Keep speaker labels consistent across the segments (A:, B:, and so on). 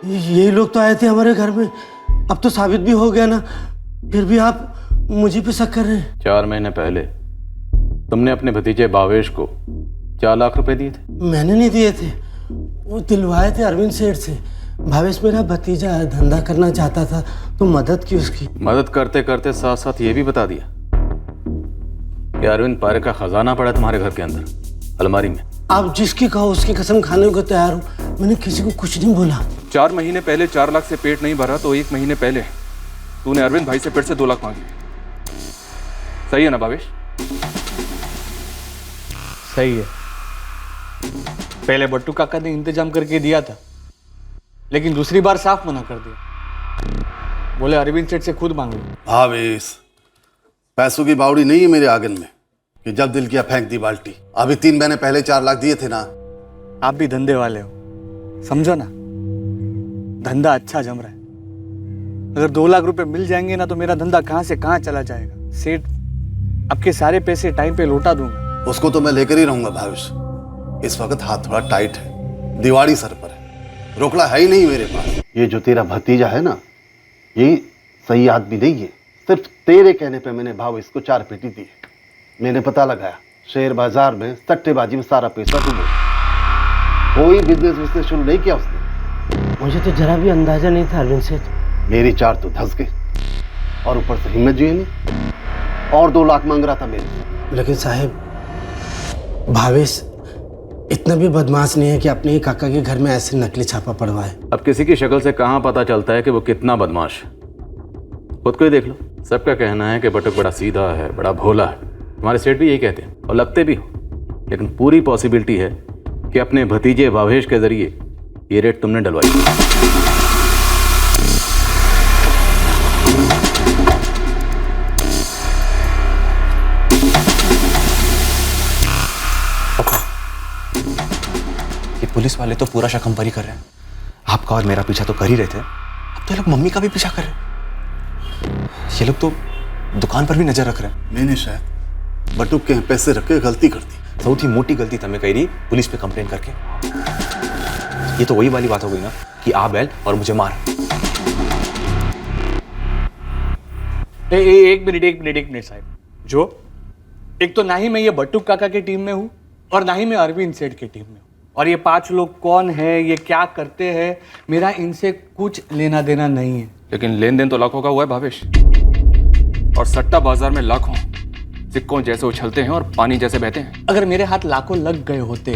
A: यही लोग तो आए थे हमारे घर में। अब तो साबित भी हो गया ना, फिर भी आप मुझे पे शक कर रहे हैं।
B: 4 महीने पहले तुमने अपने भतीजे भावेश को 4 लाख रुपए दिए थे।
A: मैंने नहीं दिए थे, वो दिलवाए थे अरविंद सेठ से। भावेश मेरा भतीजा है, धंधा करना चाहता था तो मदद की उसकी।
B: मदद करते करते साथ साथ ये भी बता दिया कि अरविंद पारेख का खजाना पड़ा तुम्हारे घर के अंदर अलमारी में।
A: आप जिसकी कहो उसकी कसम खाने को तैयार हूँ, मैंने किसी को कुछ नहीं बोला।
C: 4 महीने पहले 4 लाख से पेट नहीं भरा तो 1 महीने पहले तूने अरविंद भाई से फिर से 2 लाख मांगे। सही है ना भावेश?
D: सही है। पहले बट्टू काका ने इंतजाम करके दिया था, लेकिन दूसरी बार साफ मना कर दिया। बोले अरविंद सेठ से खुद मांग लो।
E: भावेश, पैसों की बावड़ी नहीं है मेरे आंगन में कि जब दिल किया फेंक दी बाल्टी। अभी 3 महीने पहले 4 लाख दिए थे ना।
D: आप भी धंधे वाले हो, समझो ना, धंधा अच्छा जम रहा है। अगर 2 लाख रुपए मिल जाएंगे ना तो मेरा धंधा कहां से कहां चला जाएगा। सेठ आपके सारे पैसे टाइम पे लौटा दूंगा।
E: उसको तो मैं लेकर ही रहूंगा भावेश। इस वक्त हाथ थोड़ा टाइट है, दिवाली सर पर है, रोकड़ा है ही नहीं मेरे पास। ये जो तेरा भतीजा है ना, ये सही आदमी नहीं है। सिर्फ तेरे कहने पे मैंने भावेश को 4 पेटी दी। मैंने पता लगाया, शेयर बाजार में सट्टेबाजी में सारा पैसा डूबा। कोई बिजनेस शुरू नहीं किया उसने।
A: मुझे तो जरा भी अंदाजा नहीं था अरविंद सेठ।
E: मेरी 4 तो धस गए और ऊपर से हिम्मत जो है नहीं, और 2 लाख मांग रहा था मेरे।
A: लेकिन साहब, भावेश इतना भी बदमाश नहीं है कि अपने ही काका के घर में ऐसे नकली छापा पड़वाए।
B: अब किसी की शक्ल से कहाँ पता चलता है कि वो कितना बदमाश है। खुद को ही देख लो। सबका कहना है कि बटुक बड़ा सीधा है, बड़ा भोला है। हमारे सेठ भी यही कहते हैं और लगते भी हो। लेकिन पूरी पॉसिबिलिटी है कि अपने भतीजे भावेश के जरिए ये रेट तुमने डलवाई।
F: ये पुलिस वाले तो पूरा शक हम पर ही कर रहे हैं। आपका और मेरा पीछा तो कर ही रहे थे, अब तो ये लोग मम्मी का भी पीछा कर रहे हैं। ये लोग तो दुकान पर भी नजर रख रहे हैं।
E: मैंने शायद बटुक के पैसे रख के गलती कर दी।
F: बहुत ही मोटी गलती था मैं कह रही पुलिस पे कंप्लेन करके। ये तो वही वाली बात हो गई ना कि आ बैल और मुझे मार।
D: एक मिनट साहब। जो एक तो ना ही मैं ये बट्टू काका की टीम में हूँ और ना ही मैं अरविंद सेठ की टीम में हूँ। और ये 5 लोग कौन है, ये क्या करते हैं, मेरा इनसे कुछ लेना देना नहीं है।
C: लेकिन लेन देन तो लाखों का हुआ है भावेश, और सट्टा बाजार में लाखों सिक्कों जैसे उछलते हैं और पानी जैसे बहते हैं।
D: अगर मेरे हाथ लाखों लग गए होते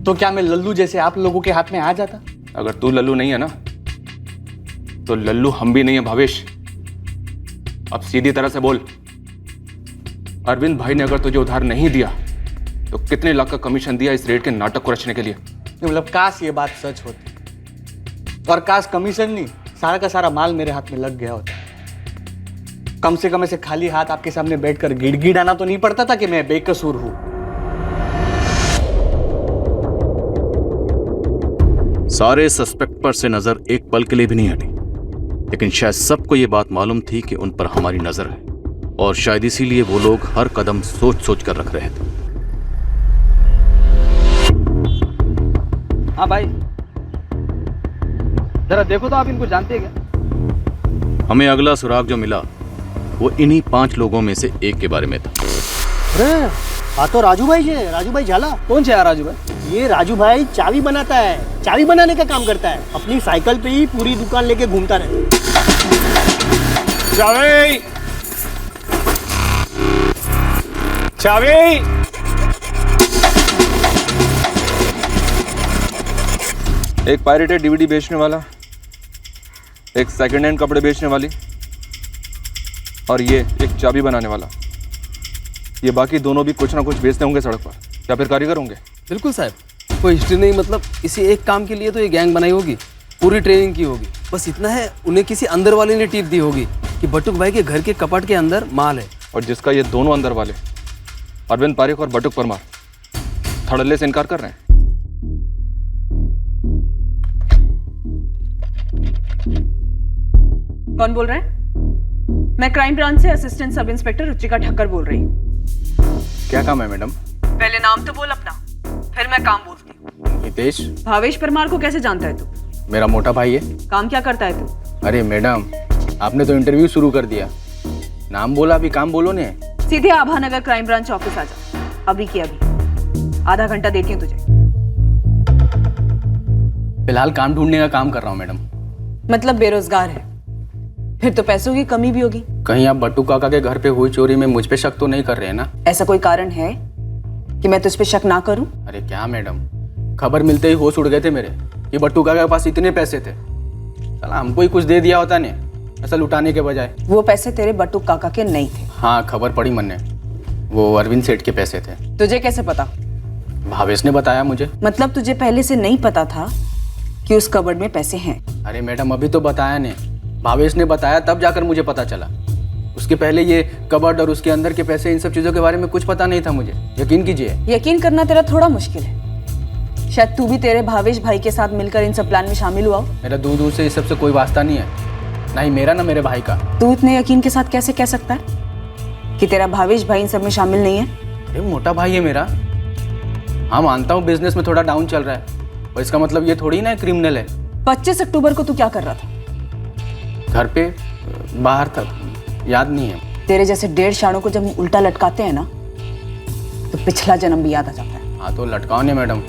D: तो क्या मैं लल्लू जैसे आप लोगों के हाथ में आ जाता?
C: अगर तू लल्लू नहीं है ना तो लल्लू हम भी नहीं है भावेश। अब सीधी तरह से बोल, अरविंद भाई ने अगर तुझे उधार नहीं दिया तो कितने लाख का कमीशन दिया इस रेट के नाटक को रचने के लिए?
D: मतलब काश ये बात सच होती, और काश कमीशन नहीं सारा का सारा माल मेरे हाथ में लग गया होता। कम से कम ऐसे खाली हाथ आपके सामने बैठकर गिड़गिड़ाना तो नहीं पड़ता था कि मैं बेकसूर हूं।
B: सारे सस्पेक्ट पर से नजर एक पल के लिए भी नहीं हटी, लेकिन शायद सबको ये बात मालूम थी कि उन पर हमारी नजर है, और शायद इसीलिए वो लोग हर कदम सोच सोच कर रख रहे थे।
G: हाँ भाई, जरा देखो तो आप इनको जानते हैं क्या?
B: हमें अगला सुराग जो मिला वो इन्हीं 5 लोगों में से एक के बारे में था।
H: अरे हाँ, तो राजू भाई है, राजू भाई झाला।
G: कौन है राजू भाई?
H: ये राजू भाई चाबी बनाता है, चाबी बनाने का काम करता है। अपनी साइकिल पे ही पूरी दुकान लेके घूमता रहता है।
C: चाबी चाबी। एक पायरेटेड डीवीडी बेचने वाला, एक सेकंड हैंड कपड़े बेचने वाली, और ये एक चाबी बनाने वाला। ये बाकी दोनों भी कुछ ना कुछ बेचते होंगे सड़क पर, या फिर कारीगर होंगे।
G: बिल्कुल साहब, कोई हिस्ट्री नहीं, मतलब इसी एक काम के लिए तो ये गैंग बनाई होगी, पूरी ट्रेनिंग की होगी। बस इतना है, उन्हें किसी अंदर वाले ने टिप दी होगी कि बटुक भाई के घर के कपट के अंदर माल है।
C: और जिसका ये दोनों अंदर वाले अरविंद पारेख और बटुक परमार धड़ल्ले से इनकार कर रहे हैं।
I: कौन बोल रहा है? मैं क्राइम ब्रांच से assistant sub inspector Ruchika Thakkar बोल रही हूँ।
C: क्या काम है मैडम?
I: पहले नाम तो बोल अपना, फिर मैं काम बोलती हूँ।
C: हितेश।
I: भावेश परमार को कैसे जानता है तू?
J: मेरा मोटा भाई है।
I: काम क्या करता है तू?
J: अरे मैडम, आपने तो इंटरव्यू शुरू कर दिया, नाम बोला, अभी काम बोलो ने।
I: सीधे आभानगर क्राइम ब्रांच ऑफिस आ जा, अभी की अभी। आधा घंटा देती हूँ तुझे।
J: फिलहाल काम ढूंढने का काम कर रहा हूँ मैडम।
I: मतलब बेरोजगार है, फिर तो पैसों की कमी भी होगी।
J: कहीं आप बट्टू काका के घर पे हुई चोरी में मुझ पे शक तो नहीं कर रहे हैं ना?
I: ऐसा कोई कारण है कि मैं तुझ पे शक ना करूं?
J: अरे क्या मैडम, खबर मिलते ही होश उड़ गए थे मेरे कि बट्टू काका के पास इतने पैसे थे। चला हमको ही कुछ दे दिया होता ने, ऐसा लुटाने के बजाय।
I: वो पैसे तेरे बट्टू काका के नहीं थे।
J: हाँ, खबर पड़ी मैंने, वो अरविंद सेठ के पैसे थे।
I: तुझे कैसे पता?
J: भावेश ने बताया मुझे।
I: मतलब तुझे पहले से नहीं पता था कि उस कबर्ड में पैसे हैं?
J: अरे मैडम, अभी तो बताया ने, भावेश ने बताया तब जाकर मुझे पता चला। उसके पहले ये कबर्ड और उसके अंदर के पैसे, इन सब चीज़ों के बारे में कुछ पता नहीं था मुझे। यकीन कीजिए।
I: यकीन करना तेरा थोड़ा मुश्किल है। शायद तू भी तेरे भावेश भाई के साथ मिलकर इन सब प्लान में शामिल हुआ हो।
J: मेरा दूर दूर से इस सब से कोई वास्ता नहीं है, ना ही मेरा ना मेरे भाई का।
I: तू इतने यकीन के साथ कैसे कह सकता है कि तेरा भावेश भाई इन सब में शामिल नहीं है?
J: अरे मोटा भाई है मेरा। हाँ मानता हूँ बिजनेस में थोड़ा डाउन चल रहा है, और इसका मतलब ये थोड़ी ना क्रिमिनल है।
I: 25 अक्टूबर को तू क्या कर रहा था?
J: घर पे बाहर था, याद नहीं है।
I: तेरे जैसे 1.5 शाणों को जब उल्टा लटकाते हैं ना, तो पिछला जन्म भी याद आ जाता है।
J: हाँ तो लटकाओ ने मैडम,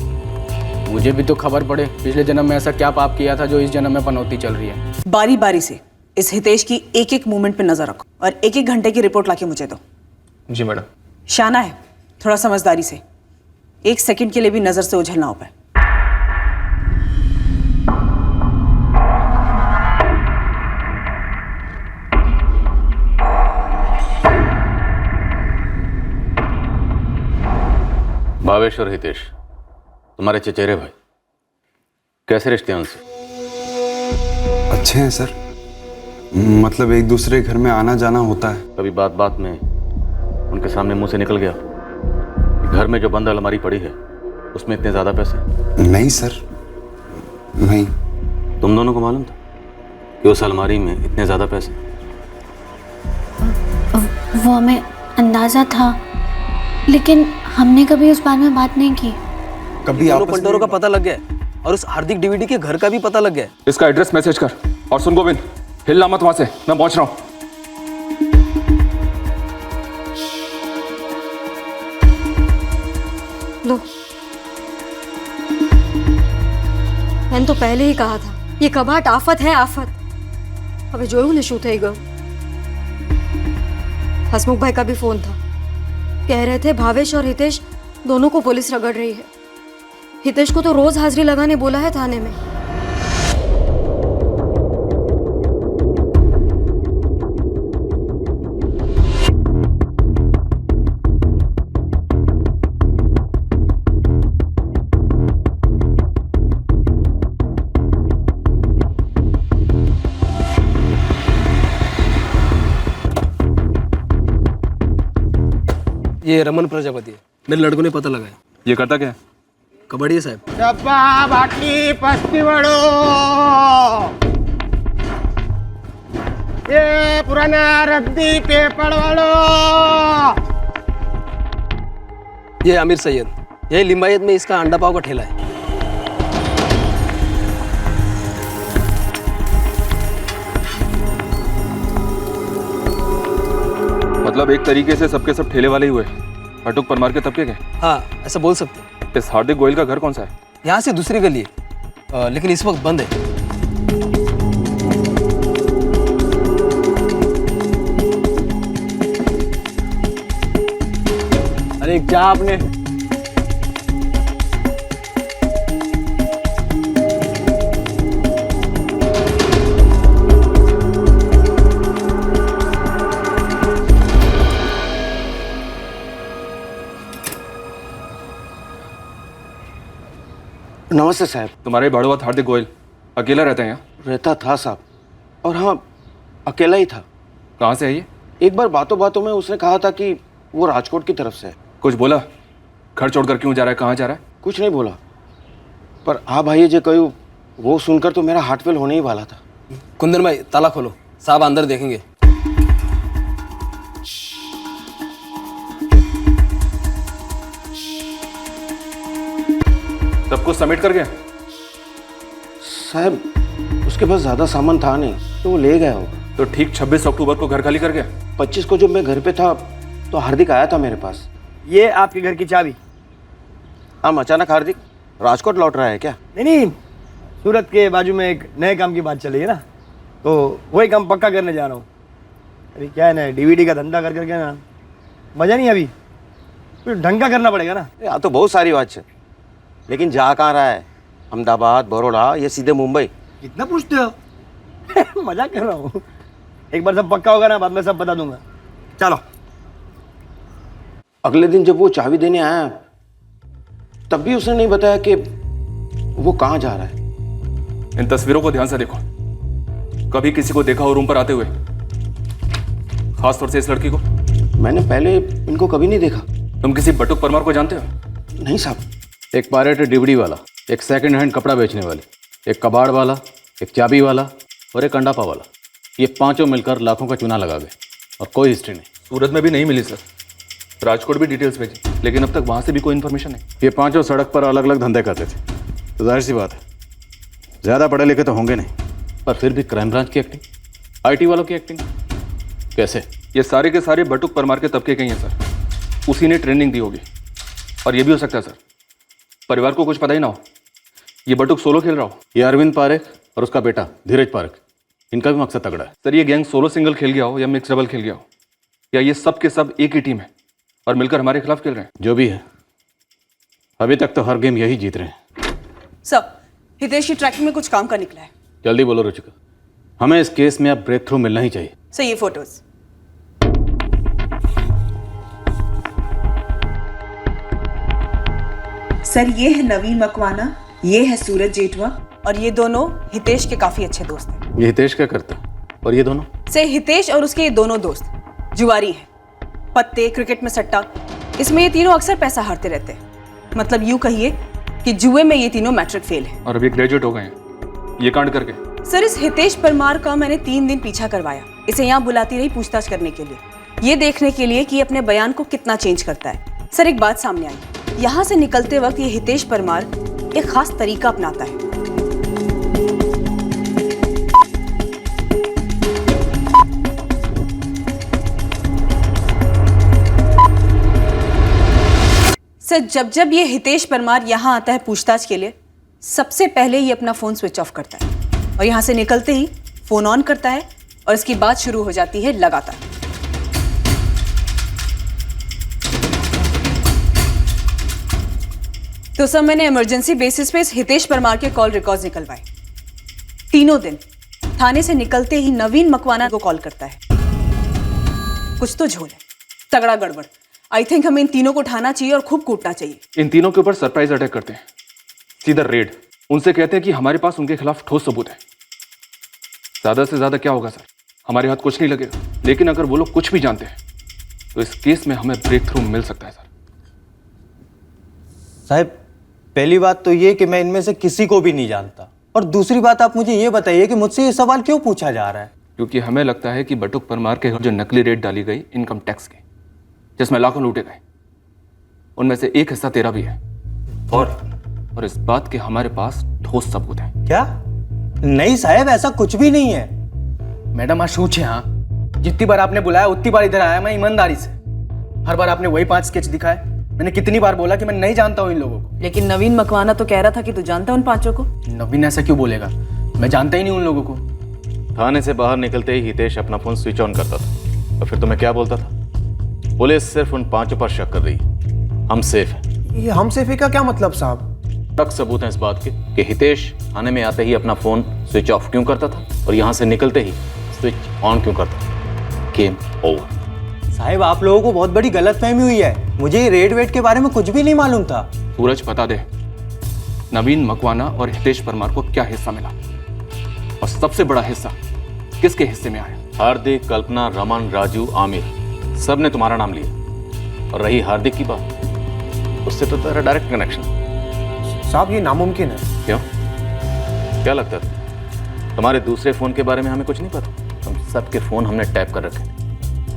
J: मुझे भी तो खबर पड़े पिछले जन्म में ऐसा क्या पाप किया था जो इस जन्म में पनौती चल रही है।
I: बारी बारी से इस हितेश की एक एक मूवमेंट पे नजर रखो और एक एक घंटे की रिपोर्ट लाके मुझे दो।
C: जी मैडम।
I: शाना है, थोड़ा समझदारी से, 1 सेकंड के लिए भी नजर से ओझल ना हो पाए।
B: भावेश और हितेश तुम्हारे चचेरे भाई, कैसे रिश्ते हैं उनसे?
K: अच्छे हैं सर, मतलब एक दूसरे के घर में आना जाना होता है।
B: कभी बात बात में उनके सामने मुंह से निकल गया कि घर में जो बंद अलमारी पड़ी है उसमें इतने ज्यादा पैसे?
K: नहीं सर, नहीं।
B: तुम दोनों को मालूम था कि उस अलमारी में इतने ज्यादा पैसे?
L: वो हमें अंदाजा था, लेकिन हमने कभी उस बारे में बात नहीं की।
G: कभी दोनों पंटोरों का पता लग गया और उस हार्दिक डीवीडी के घर का भी पता लग गया।
C: इसका एड्रेस मैसेज कर, और सुन गोविंद, हिलना मत वहां से, मैं पहुंच रहा हूं।
M: लो, मैंने तो पहले ही कहा था, ये कबाट आफत है, आफत। अबे जो ने शू થઈ ગયું। हसमुख भाई का भी फोन था, कह रहे थे भावेश और हितेश दोनों को पुलिस रगड़ रही है। हितेश को तो रोज हाजिरी लगाने बोला है थाने में।
G: ये रमन प्रजापति है, मेरे लड़कों ने पता लगाया।
C: ये करता क्या है?
G: कबड्डी है साहब।
H: डब्बा बाटली पस्ती वड़ो, ये पुराना रद्दी पेपर वालो।
G: ये आमिर सैयद, यही लिंबायत में इसका अंडा पाव का ठेला है।
C: मतलब एक तरीके से सबके सब ठेले वाले ही हुए, फटुक परमार के तबके के।
G: हाँ, ऐसा बोल सकते हैं।
C: इस हार्दिक गोयल का घर कौन सा है?
G: यहाँ से दूसरी गली है, लेकिन इस वक्त बंद है।
J: अरे क्या आपने?
A: नमस्ते साहब।
C: तुम्हारे भाड़ुआ हार्दिक गोयल अकेला रहता है यहाँ?
A: रहता था साहब, और हाँ अकेला ही था।
C: कहाँ से है ये?
A: एक बार बातों बातों में उसने कहा था कि वो राजकोट की तरफ से है।
C: कुछ बोला? घर छोड़कर क्यों जा रहा है, कहाँ जा रहा है?
A: कुछ नहीं बोला, पर हाँ भाई जो कहूँ वो सुनकर तो मेरा हार्ट फेल होने ही वाला था।
G: कुंदन भाई ताला खोलो, साहब अंदर देखेंगे।
C: सब कुछ सबमिट कर गया?
A: साहब उसके पास ज़्यादा सामान था नहीं तो वो ले गया होगा।
C: तो ठीक 26 अक्टूबर को घर खाली कर गया।
A: 25 को जब मैं घर पे था तो हार्दिक आया था मेरे पास।
H: ये आपके घर की चाबी।
A: हम अचानक हार्दिक राजकोट लौट रहा है क्या?
H: नहीं, सूरत के बाजू में एक नए काम की बात चल रही है ना, तो वही काम पक्का करने जा रहा हूँ। अरे क्या है ना, डीवीडी का धंधा कर करके ना मजा नहीं, अभी फिर ढंग का करना पड़ेगा ना।
A: यहाँ तो बहुत सारी बात है, लेकिन जा कहाँ रहा है? अहमदाबाद, बड़ौदा या सीधे मुंबई?
H: कितना पूछते हो? मजाक कर रहा हूँ। एक बार सब पक्का होगा ना, बाद में सब बता दूंगा। चलो।
A: अगले दिन जब वो चाबी देने आया तब भी उसने नहीं बताया कि वो कहाँ जा रहा है।
C: इन तस्वीरों को ध्यान से देखो। कभी किसी को देखा हो रूम पर आते हुए? खासतौर से इस लड़की को।
A: मैंने पहले इनको कभी नहीं देखा।
C: तुम किसी बटुक परमार को जानते हो?
A: नहीं साहब।
B: एक पायरेटेड डीवीडी वाला, एक सेकंड हैंड कपड़ा बेचने वाले, एक कबाड़ वाला, एक चाबी वाला और एक अंडापा वाला, ये पांचों मिलकर लाखों का चूना लगा गए और कोई हिस्ट्री नहीं।
C: सूरत में भी नहीं मिली सर। राजकोट भी डिटेल्स भेजी, लेकिन अब तक वहां से भी कोई इन्फॉर्मेशन नहीं।
B: ये पांचों सड़क पर अलग अलग धंधे करते थे, तो जाहिर सी बात है ज़्यादा पढ़े लिखे तो होंगे नहीं, पर फिर भी क्राइम ब्रांच की एक्टिंग, आईटी वालों की एक्टिंग कैसे?
C: ये सारे के सारे बटुक परमार के तबके के ही हैं सर। उसी ने ट्रेनिंग दी होगी। और ये भी हो सकता है सर परिवार को कुछ पता ही ना हो, ये बटुक सोलो खेल रहा हो।
B: ये अरविंद पारेख और उसका बेटा धीरज पारेख, इनका भी मकसद तगड़ा है।
C: सर ये गैंग सोलो सिंगल खेल गया हो या मिक्स डबल खेल गया हो, या ये सब के सब एक ही टीम है और मिलकर हमारे खिलाफ खेल रहे हैं।
B: जो भी है, अभी तक तो हर गेम यही जीत रहे हैं।
I: सर, हितेश की ट्रैकिंग में कुछ काम का निकला है।
B: जल्दी बोलो रुचिका, हमें इस केस में अब ब्रेक थ्रू मिलना ही चाहिए।
I: सर ये फोटोज। सर ये है नवीन मकवाना, ये है सूरज जेठवा और ये दोनों हितेश के काफी अच्छे दोस्त हैं।
B: ये हितेश क्या करता है और ये दोनों?
I: सर हितेश और उसके ये दोनों दोस्त जुआरी हैं, पत्ते, क्रिकेट में सट्टा, इसमें ये तीनों अक्सर पैसा हारते रहते हैं। मतलब यूं कहिए कि जुए में ये तीनों मैट्रिक फेल हैं।
C: और अभी ग्रेजुएट हो गए हैं ये कांड करके।
I: सर इस हितेश परमार का मैंने 3 दिन पीछा करवाया, इसे यहाँ बुलाती रही पूछताछ करने के लिए, ये देखने के लिए कि अपने बयान को कितना चेंज करता है। सर एक बात सामने आई, यहाँ से निकलते वक्त ये हितेश परमार एक खास तरीका अपनाता है। सर जब जब ये हितेश परमार यहाँ आता है पूछताछ के लिए, सबसे पहले ये अपना फोन स्विच ऑफ करता है और यहाँ से निकलते ही फोन ऑन करता है और इसकी बात शुरू हो जाती है लगातार। तो सर मैंने इमरजेंसी बेसिस पे इस हितेश परमार के कॉल रिकॉर्ड्स निकलवाए। तीनों दिन थाने से निकलते ही नवीन मकवाना को कॉल करता है। कुछ तो झोल है, तगड़ा गड़बड़। आई थिंक हमें इन तीनों को उठाना चाहिए और खूब कूटना चाहिए।
C: इन तीनों के ऊपर सरप्राइज अटैक करते हैं, सीधा रेड। उनसे कहते हैं कि हमारे पास उनके खिलाफ ठोस सबूत है। ज्यादा से ज्यादा क्या होगा सर, हमारे हाथ कुछ नहीं लगेगा, लेकिन अगर वो लोग कुछ भी जानते हैं तो इस केस में हमें ब्रेक थ्रू मिल सकता है सर।
N: साहब पहली बात तो ये कि मैं इनमें से किसी को भी नहीं जानता, और दूसरी बात आप मुझे ये बताइए कि मुझसे ये सवाल क्यों पूछा जा रहा है?
C: क्योंकि हमें लगता है कि बटुक परमार के घर जो नकली रेट डाली गई इनकम टैक्स की, जिसमें लाखों लूटे गए, उनमें से एक हिस्सा तेरा भी है। और इस बात के हमारे पास ठोस सबूत है।
N: क्या? नहीं साहब ऐसा कुछ भी नहीं है।
J: मैडम आशूच है। हाँ, जितनी बार आपने बुलाया उतनी बार इधर आया मैं ईमानदारी से। हर बार आपने वही 5 स्केच दिखाए। मैंने कितनी बार बोला कि मैं नहीं जानता हूँ इन लोगों को।
I: लेकिन नवीन मकवाना तो कह रहा था कि तू जानता है उन 5 को।
J: नवीन ऐसा क्यों बोलेगा? मैं जानता ही नहीं उन लोगों को।
B: थाने से बाहर निकलते ही हितेश अपना फोन स्विच ऑन करता था और फिर तुम्हें क्या बोलता था? पुलिस सिर्फ उन 5 पर शक कर रही है, हम सेफ हैं।
H: ये हम सेफ है का क्या मतलब साहब?
B: तक सबूत है इस बात के कि हितेश थाने में आते ही अपना फोन स्विच ऑफ क्यों करता था और यहाँ से निकलते ही स्विच ऑन क्यों करता था। Game over.
N: साहब आप लोगों को बहुत बड़ी गलतफहमी हुई है, मुझे ये रेड वेट के बारे में कुछ भी नहीं मालूम था।
C: सूरज बता दे, नवीन मकवाना और हितेश परमार को क्या हिस्सा मिला, और सबसे बड़ा हिस्सा किसके हिस्से में आया?
B: हार्दिक, कल्पना, रमन, राजू, आमिर, सब ने तुम्हारा नाम लिया। और रही हार्दिक की बात, उससे तो तेरा डायरेक्ट कनेक्शन।
H: साहब ये नामुमकिन है।
B: क्यों? क्या लगता था तुम्हारे दूसरे फोन के बारे में हमें कुछ नहीं पता? हम सबके फोन हमने टैप कर रखे।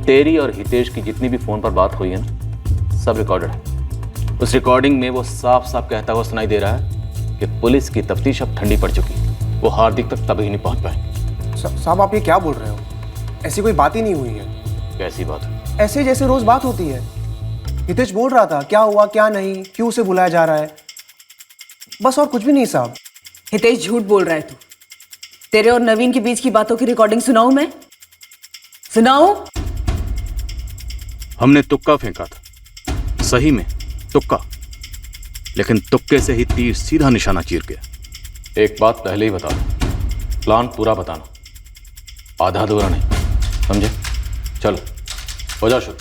B: तेरी और हितेश की जितनी भी फोन पर बात हुई है ना, सब रिकॉर्डेड है। उस रिकॉर्डिंग में वो साफ साफ कहता हुआ सुनाई दे रहा है कि पुलिस की तफ्तीश अब ठंडी पड़ चुकी है वो हार्दिक तक तभी नहीं पहुंच पाएंगे।
O: साहब आप ये क्या बोल रहे हो? ऐसी कोई बात ही नहीं हुई है।
B: कैसी बात है?
O: ऐसे जैसे रोज बात होती है। हितेश बोल रहा था क्या हुआ क्या नहीं, क्यों उसे बुलाया जा रहा है, बस और कुछ भी नहीं साहब।
I: हितेश झूठ बोल रहा है तू। तेरे और नवीन के बीच की बातों की रिकॉर्डिंग सुनाऊं मैं? सुनाऊं?
B: हमने तुक्का फेंका था, सही में तुक्का, लेकिन तुक्के से ही तीर सीधा निशाना चीर गया। एक बात पहले ही बता दो, प्लान पूरा बताना, आधा अधूरा नहीं, समझे? चलो हो जा शुरू।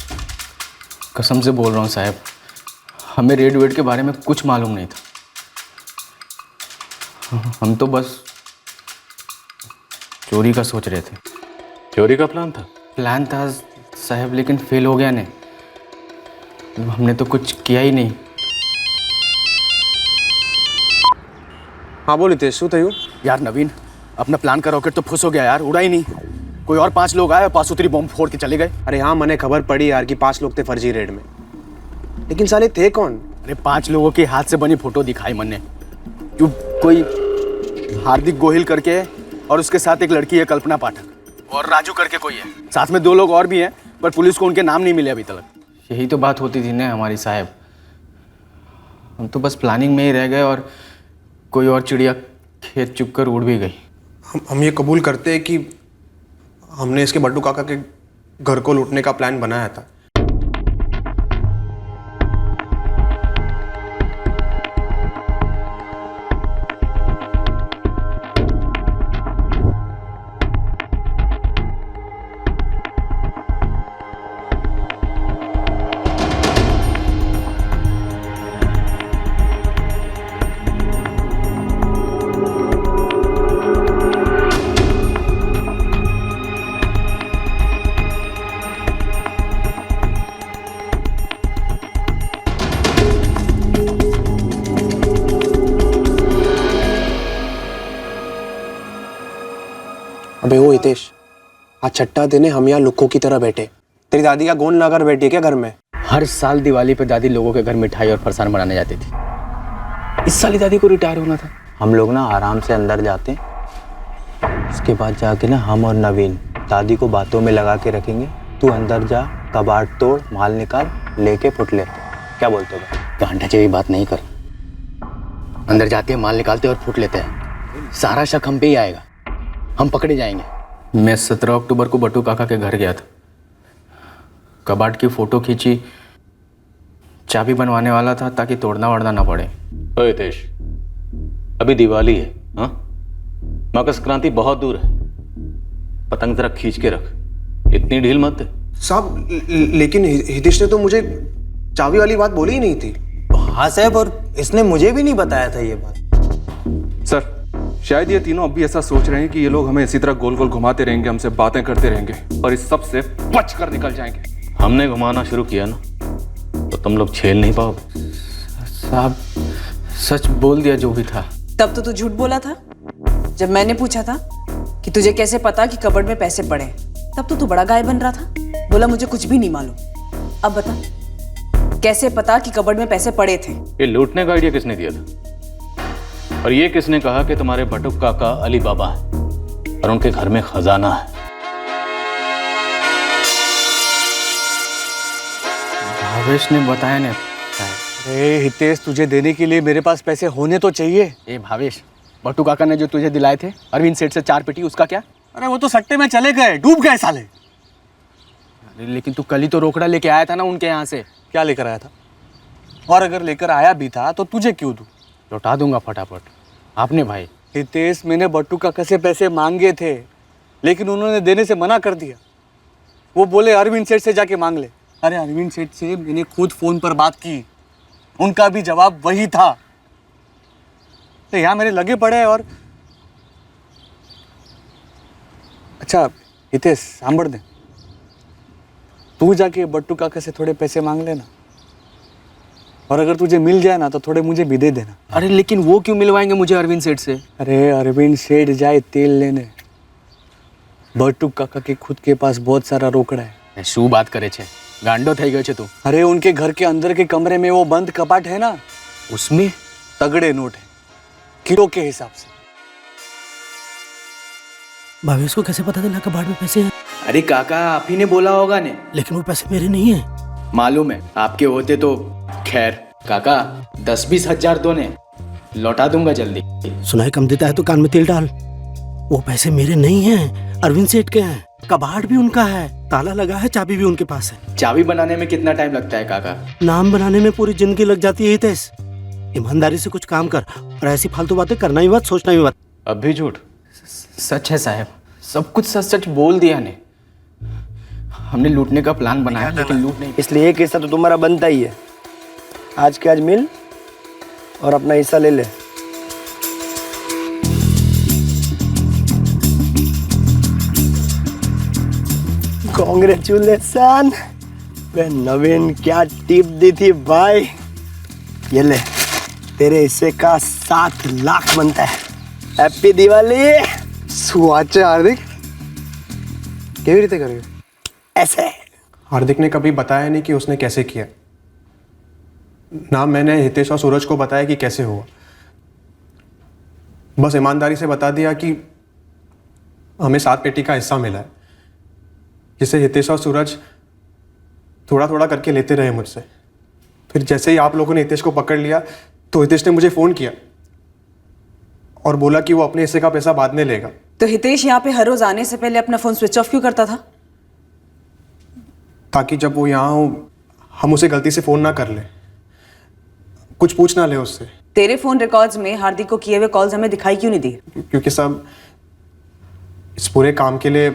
J: कसम से बोल रहा हूँ साहब, हमें रेड वेड के बारे में कुछ मालूम नहीं था। हम तो बस चोरी का सोच रहे थे।
B: चोरी का प्लान था?
J: प्लान था साहब, लेकिन फेल हो गया ने। हमने तो कुछ किया ही नहीं।
O: हाँ बोल हितेश, શું થયું?
J: यार नवीन, अपना प्लान का रॉकेट तो फुस हो गया यार, उड़ा ही नहीं। कोई और 5 लोग आए, पासूत्री बम फोड़ के चले गए।
O: अरे हाँ, मैंने खबर पड़ी यार कि 5 लोग थे फर्जी रेड में, लेकिन साले थे कौन?
J: अरे 5 लोगों के हाथ से बनी फोटो दिखाई मैंने। क्यों, कोई हार्दिक गोहिल करके है और उसके साथ एक लड़की है कल्पना पाठक, और राजू करके कोई है, साथ में 2 लोग और भी हैं, पर पुलिस को उनके नाम नहीं मिले अभी तक। यही तो बात होती थी ना हमारी साहब, हम तो बस प्लानिंग में ही रह गए और कोई और चिड़िया खेत चुग कर उड़ भी गई।
O: हम ये कबूल करते हैं कि हमने इसके बट्टू काका के घर को लूटने का प्लान बनाया था। अबे ओ हितेश, आज छठा दिन है हम यहाँ लुक्कों की तरह बैठे। तेरी दादी का गोंद लाकर बैठी है क्या घर में?
J: हर साल दिवाली पे दादी लोगों के घर मिठाई और फरसान बनाने जाती थी। इस साल ही दादी को रिटायर होना था।
N: हम लोग ना आराम से अंदर जाते हैं, उसके बाद जाके ना हम और नवीन दादी को बातों में लगा के रखेंगे। तू अंदर जा, कबाड़ तोड़, माल निकाल, लेके फुट लेते। क्या बोलते हो भाई?
J: गांडा चाहिए बात नहीं कर। अंदर जाते हैं, माल निकालते हैं और फूट लेते हैं। सारा शक हम पे ही आएगा, हम पकड़े जाएंगे। मैं 17 अक्टूबर को बट्टू काका के घर गया था, कबाड़ की फोटो खींची, चाबी बनवाने वाला था ताकि तोड़ना वड़ना ना पड़े।
B: ओए हितेश, अभी दिवाली है, हाँ? मकर संक्रांति बहुत दूर है, पतंग जरा खींच के रख, इतनी ढील मत दे।
O: साहब लेकिन हितेश ने तो मुझे चाबी वाली बात बोली ही नहीं थी।
N: हाँ साहब, और इसने मुझे भी नहीं बताया था ये बात।
C: सर शायद ये तीनों अब भी ऐसा सोच रहे हैं कि ये लोग हमें इसी तरह गोल गोल घुमाते रहेंगे, हमसे बातें करते रहेंगे और इस सब से बच कर निकल जाएंगे।
B: हमने घुमाना शुरू किया ना तो तुम लोग झेल नहीं पाओगे।
J: साहब सच बोल दिया जो भी था।
I: तब तो तू झूठ बोला था। जब मैंने पूछा था कि तुझे कैसे पता कि कबर्ड में पैसे पड़े, तब तो तू बड़ा गाय बन रहा था, बोला मुझे कुछ भी नहीं मालूम। अब बता, कैसे पता कि कबर्ड में पैसे पड़े थे?
B: ये लूटने का आइडिया किसने दिया था? और ये किसने कहा कि तुम्हारे बटुक काका अली बाबा है और उनके घर में खजाना है?
J: भावेश ने बताया ना।
D: अरे हितेश, तुझे देने के लिए मेरे पास पैसे होने तो चाहिए।
J: ए भावेश, बट्टू काका ने जो तुझे दिलाए थे अरविंद सेठ से 4 पेटी, उसका क्या?
D: अरे वो तो सट्टे में चले गए, डूब गए साले।
J: अरे लेकिन तू कल ही तो रोकड़ा लेके आया था ना उनके यहाँ से।
D: क्या लेकर आया था? और अगर लेकर आया भी था तो तुझे क्यों दूं?
J: लौटा दूंगा फटाफट। आपने भाई?
D: हितेश, मैंने बट्टू काका से पैसे मांगे थे, लेकिन उन्होंने देने से मना कर दिया। वो बोले अरविंद सेठ से जाके मांग ले। अरे अरविंद सेठ से मैंने खुद फोन पर बात की, उनका भी जवाब वही था। तो यहाँ मेरे लगे पड़े। और अच्छा हितेश, सांभर दे, तू जाके बट्टू काका से थोड़े पैसे मांग लेना, और अगर तुझे मिल जाए ना तो थोड़े मुझे भी दे देना।
J: अरे लेकिन वो क्यों मिलवाएंगे मुझे अरविंद सेठ से?
D: अरे अरविंद सेठ जाए तेल लेने, बट्टू काका के खुद के पास बहुत सारा रोकड़ा है।
J: શું बात करे छे? गांडो થઈ ગયો છે તું?
D: अरे उनके घर के अंदर के कमरे में वो बंद कपाट है ना,
J: उसमें
D: तगड़े नोट है, किलो के हिसाब से।
A: भावेश को कैसे पता चला कबाड़ में पैसे हैं?
J: अरे काका आप ही ने बोला होगा ने।
A: लेकिन वो पैसे मेरे नहीं हैं।
J: मालूम है, आपके होते तो खैर। काका 10-20 हजार दो ने, लौटा दूंगा जल्दी।
A: सुनाई कम देता है तो कान में तेल डाल। वो पैसे मेरे नहीं हैं, अरविंद सेठ के हैं। कबाड़ भी उनका है, ताला लगा है, चाबी भी उनके पास है।
J: चाबी बनाने में कितना टाइम लगता है काका?
A: नाम बनाने में पूरी जिंदगी लग जाती है हितेश। ईमानदारी से कुछ काम कर और ऐसी फालतू बातें करना ही मत, सोचना ही मत।
B: अब भी झूठ?
J: सच है साहब, सब कुछ सच सच बोल दिया ने। हमने लूटने का प्लान बनाया लेकिन लूट नहीं।
H: इसलिए एक हिस्सा तो तुम्हारा बनता ही है। आज के आज मिल और अपना हिस्सा ले ले। कांग्रेचुलेशन। वे नवीन क्या टिप दी थी भाई। ये ले, तेरे हिस्से का 7 लाख बनता है। हैप्पी दिवाली।
O: सुआचे हार्दिक केवी रीते करेगा?
H: ऐसे
O: हार्दिक ने कभी बताया नहीं कि उसने कैसे किया। ना मैंने हितेश और सूरज को बताया कि कैसे हुआ। बस ईमानदारी से बता दिया कि हमें 7 पेटी का हिस्सा मिला है, जिसे हितेश और सूरज थोड़ा थोड़ा करके लेते रहे मुझसे। फिर जैसे ही आप लोगों ने हितेश को पकड़ लिया तो हितेश ने मुझे फ़ोन किया और बोला कि वो अपने हिस्से का पैसा बाद में लेगा।
I: तो हितेश यहाँ पे हर रोज आने से पहले अपना फोन स्विच ऑफ क्यों करता था?
O: ताकि जब वो यहाँ हो हम उसे गलती से फ़ोन ना कर ले, कुछ पूछ ना ले उससे।
I: तेरे फोन रिकॉर्ड्स में हार्दिक को किए हुए कॉल्स हमें दिखाई क्यों नहीं दी?
O: क्योंकि सब इस पूरे काम के लिए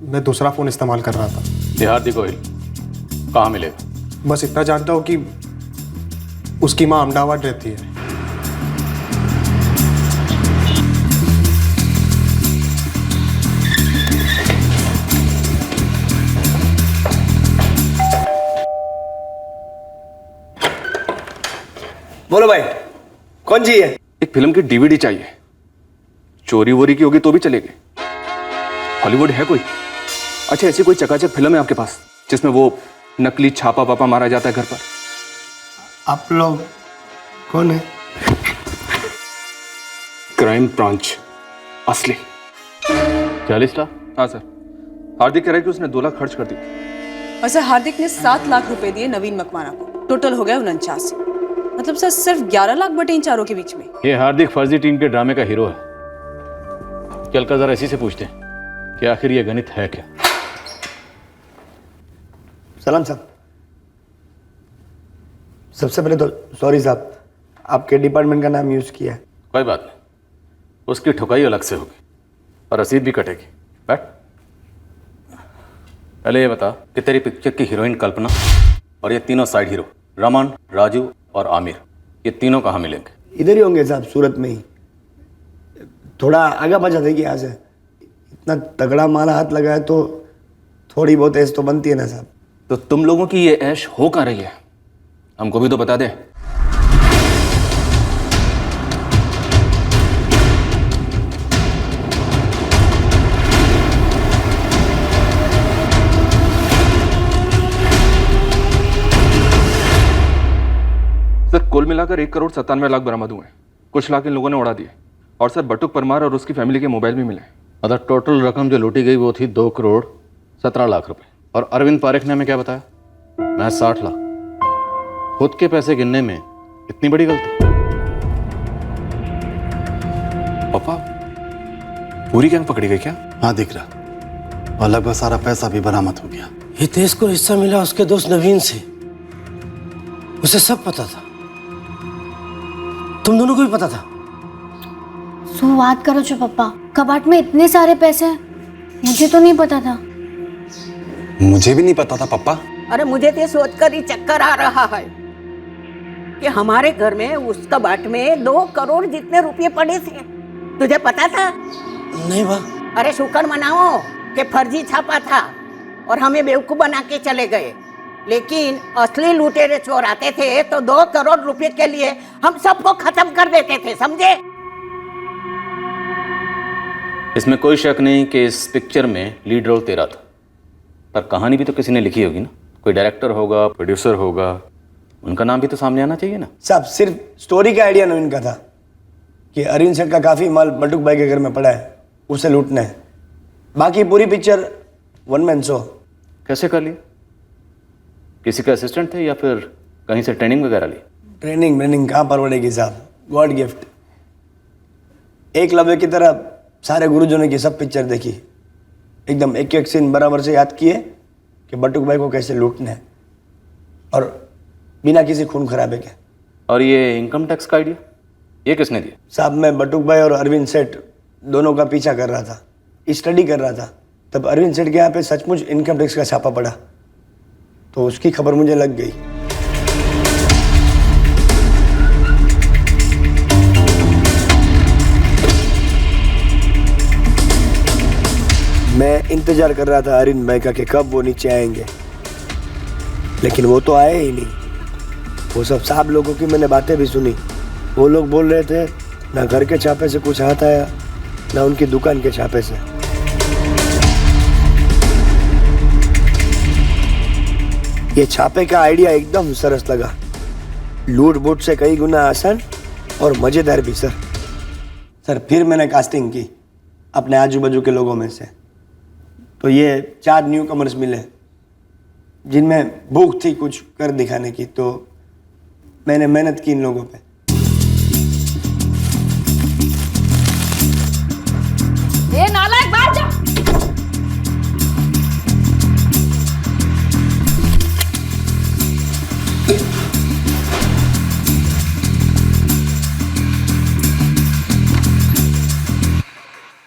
O: मैं दूसरा फ़ोन इस्तेमाल कर रहा था।
B: ये हार्दिक गोहिल कहाँ मिलेगा?
O: बस इतना जानता हूँ कि उसकी माँ अहमदाबाद रहती है।
H: बोलो भाई, कौन चाहिए?
C: एक फिल्म की डीवीडी चाहिए। चोरी वोरी की होगी तो भी चलेगी। हॉलीवुड है कोई? अच्छा, ऐसी कोई चकाचक फिल्म है आपके पास जिसमें वो नकली छापा पापा मारा जाता है घर पर?
H: आप लोग कौन है?
C: क्राइम ब्रांच, असली।
B: 40 लाख?
C: हाँ सर। हार्दिक कह रहा है कि उसने 2 लाख खर्च कर दी।
I: वैसे हार्दिक ने 7 लाख रुपए दिए नवीन मकवाना को, टोटल हो गया 49। मतलब सर सिर्फ 11 लाख बटे इन चारों के बीच में।
B: ये हार्दिक फर्जी टीम के ड्रामे का हीरो है। चल कर जरा इसी से पूछते हैं कि आखिर ये गणित है क्या।
H: सलाम साहब। सबसे पहले तो सॉरी साहब, आपके डिपार्टमेंट का नाम यूज किया है।
B: कोई बात नहीं, उसकी ठुकाई अलग से होगी और रसीद भी कटेगी। बैठ। पहले ये बता कि तेरी पिक्चर की हीरोइन कल्पना और ये तीनों साइड हीरो रमन, राजू और आमिर, ये तीनों कहाँ मिलेंगे?
H: इधर ही होंगे साहब, सूरत में ही। थोड़ा आगे बचा देगी यहाँ से। इतना तगड़ा माल हाथ लगा है तो थोड़ी बहुत ऐश तो बनती है ना साहब।
C: तो तुम लोगों की ये ऐश हो कहाँ रही है? हमको भी तो बता दे। सर, कुल मिलाकर 1,97,00,000 बरामद हुए। कुछ लाख इन लोगों ने उड़ा दिए। और सर, बटुक परमार और उसकी फैमिली के मोबाइल भी मिले।
B: मतलब टोटल रकम जो लूटी गई वो थी 2,17,00,000 रुपए। और अरविंद पारेख ने हमें क्या बताया? मैं 60 लाख। खुद के पैसे गिनने में इतनी बड़ी गलती?
C: पापा, पूरी गैंग पकड़ी गई क्या?
E: हाँ दिख रहा, और लगभग सारा पैसा भी बरामद हो गया।
A: हितेश को हिस्सा मिला उसके दोस्त नवीन से। उसे सब पता था। तुम दोनों को भी पता था?
L: सो बात करो जो पप्पा, कबाट में इतने सारे पैसे हैं, मुझे तो नहीं पता था।
F: मुझे भी नहीं पता था पापा।
P: अरे मुझे तो सोचकर ही चक्कर आ रहा है कि हमारे घर में उस कबाट में 2 करोड़ जितने रुपए पड़े थे। तुझे पता था?
A: नहीं बा।
P: अरे शुक्र मनाओ कि फर्जी छापा था और हमें बेवकूफ बना के चले गए। लेकिन असली लुटेरे चोर आते थे तो 2 करोड़ रुपए के लिए हम सबको खत्म कर देते थे, समझे?
B: इसमें कोई शक नहीं कि इस पिक्चर में लीड रोल तेरा था, पर कहानी भी तो किसी ने लिखी होगी ना। कोई डायरेक्टर होगा, प्रोड्यूसर होगा, उनका नाम भी तो सामने आना चाहिए ना।
H: साहब, सिर्फ स्टोरी का आइडिया नवीन का था कि अरविंद सेठ का काफ़ी माल बटुक भाई के घर में पड़ा है, उसे लूटना है। बाकी पूरी पिक्चर वन मैन शो।
B: कैसे कर लिया? किसी का असिस्टेंट थे या फिर कहीं से ट्रेनिंग वगैरह ली?
H: ट्रेनिंग कहाँ परवड़ेगी साहब, गॉड गिफ्ट। एकलव्य की तरह सारे गुरुजनों की सब पिक्चर देखी, एकदम एक एक सीन बराबर से याद किए कि बटुक भाई को कैसे लूटना है, और बिना किसी खून खराबे के।
B: और ये इनकम टैक्स का आइडिया ये किसने दिया?
H: साहब मैं बटुक भाई और अरविंद सेठ दोनों का पीछा कर रहा था, स्टडी कर रहा था, तब अरविंद सेठ के यहाँ पे सचमुच इनकम टैक्स का छापा पड़ा, तो उसकी खबर मुझे लग गई। मैं इंतजार कर रहा था अरविंद भाई का कि कब वो नीचे आएंगे, लेकिन वो तो आए ही नहीं। वो सब साहब लोगों की मैंने बातें भी सुनी, वो लोग बोल रहे थे ना घर के छापे से कुछ हाथ आया ना उनकी दुकान के छापे से। ये छापे का आइडिया एकदम सरस लगा, लूट बूट से कई गुना आसान और मजेदार भी सर। फिर मैंने कास्टिंग की अपने आजू बाजू के लोगों में से, तो ये 4 न्यू कमर्स मिले जिनमें भूख थी कुछ कर दिखाने की, तो मैंने मेहनत की इन लोगों पे।
Q: ये नालायक बाहर जा।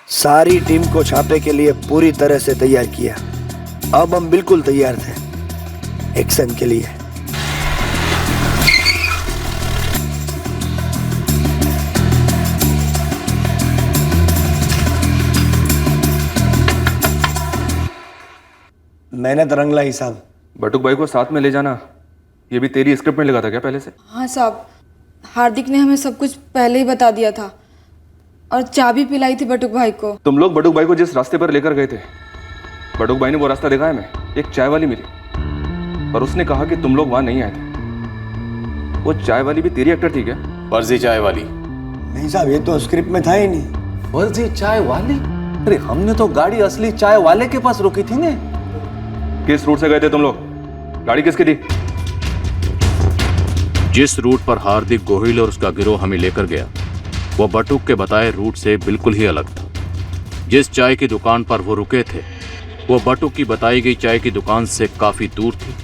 H: सारी टीम को छापे के लिए पूरी तरह से तैयार किया। अब हम बिल्कुल तैयार थे एक्शन के लिए। मेहनत रंग लाई साहब।
C: बटुक भाई को साथ में ले जाना ये भी तेरी स्क्रिप्ट में लगा था क्या पहले से?
M: हाँ साहब, हार्दिक ने हमें सब कुछ पहले ही बता दिया था और चाबी पिलाई थी बटुक भाई को।
C: तुम लोग बटुक भाई को जिस रास्ते पर लेकर गए थे, बटुक भाई ने वो रास्ता दिखाया। मैं एक चाय वाली मिली पर उसने कहा कि तुम लोग वहां नहीं आए थे। वो चाय वाली भी तेरी एक्टर थी क्या?
B: फर्जी चाय वाली?
H: नहीं साहब, ये तो स्क्रिप्ट में था ही नहीं।
F: फर्जी चाय वाली? अरे हमने तो गाड़ी असली चाय वाले के पास रोकी थी ने।
C: किस रूट से गए थे तुम लोग? गाड़ी किसकी थी?
B: जिस रूट पर हार्दिक गोहिल और उसका गिरोह हमें लेकर गया वो बटुक के बताए रूट से बिल्कुल ही अलग था। जिस चाय की दुकान पर वो रुके थे वो बटुक की बताई गई चाय की दुकान से काफी दूर थी।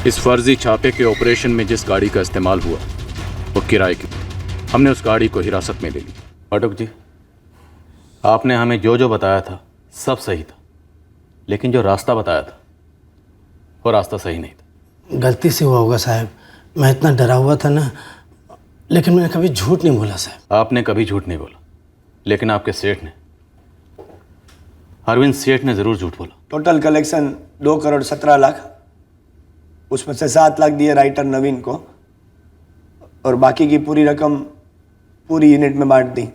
B: इस फर्जी छापे के ऑपरेशन में जिस गाड़ी का इस्तेमाल हुआ वो किराए की, हमने उस गाड़ी को हिरासत में ले ली। बटुक जी, आपने हमें जो जो बताया था सब सही था, लेकिन जो रास्ता बताया था वो रास्ता सही नहीं था।
A: गलती से हुआ होगा साहब, मैं इतना डरा हुआ था ना, लेकिन मैंने कभी झूठ नहीं बोला साहब।
B: आपने कभी झूठ नहीं बोला, लेकिन आपके सेठ ने, अरविंद सेठ ने जरूर झूठ बोला।
H: टोटल कलेक्शन 2 करोड़ 17 लाख, उसमें से 7 लाख दिए राइटर नवीन को और बाकी की पूरी रकम पूरी यूनिट में बांट दी।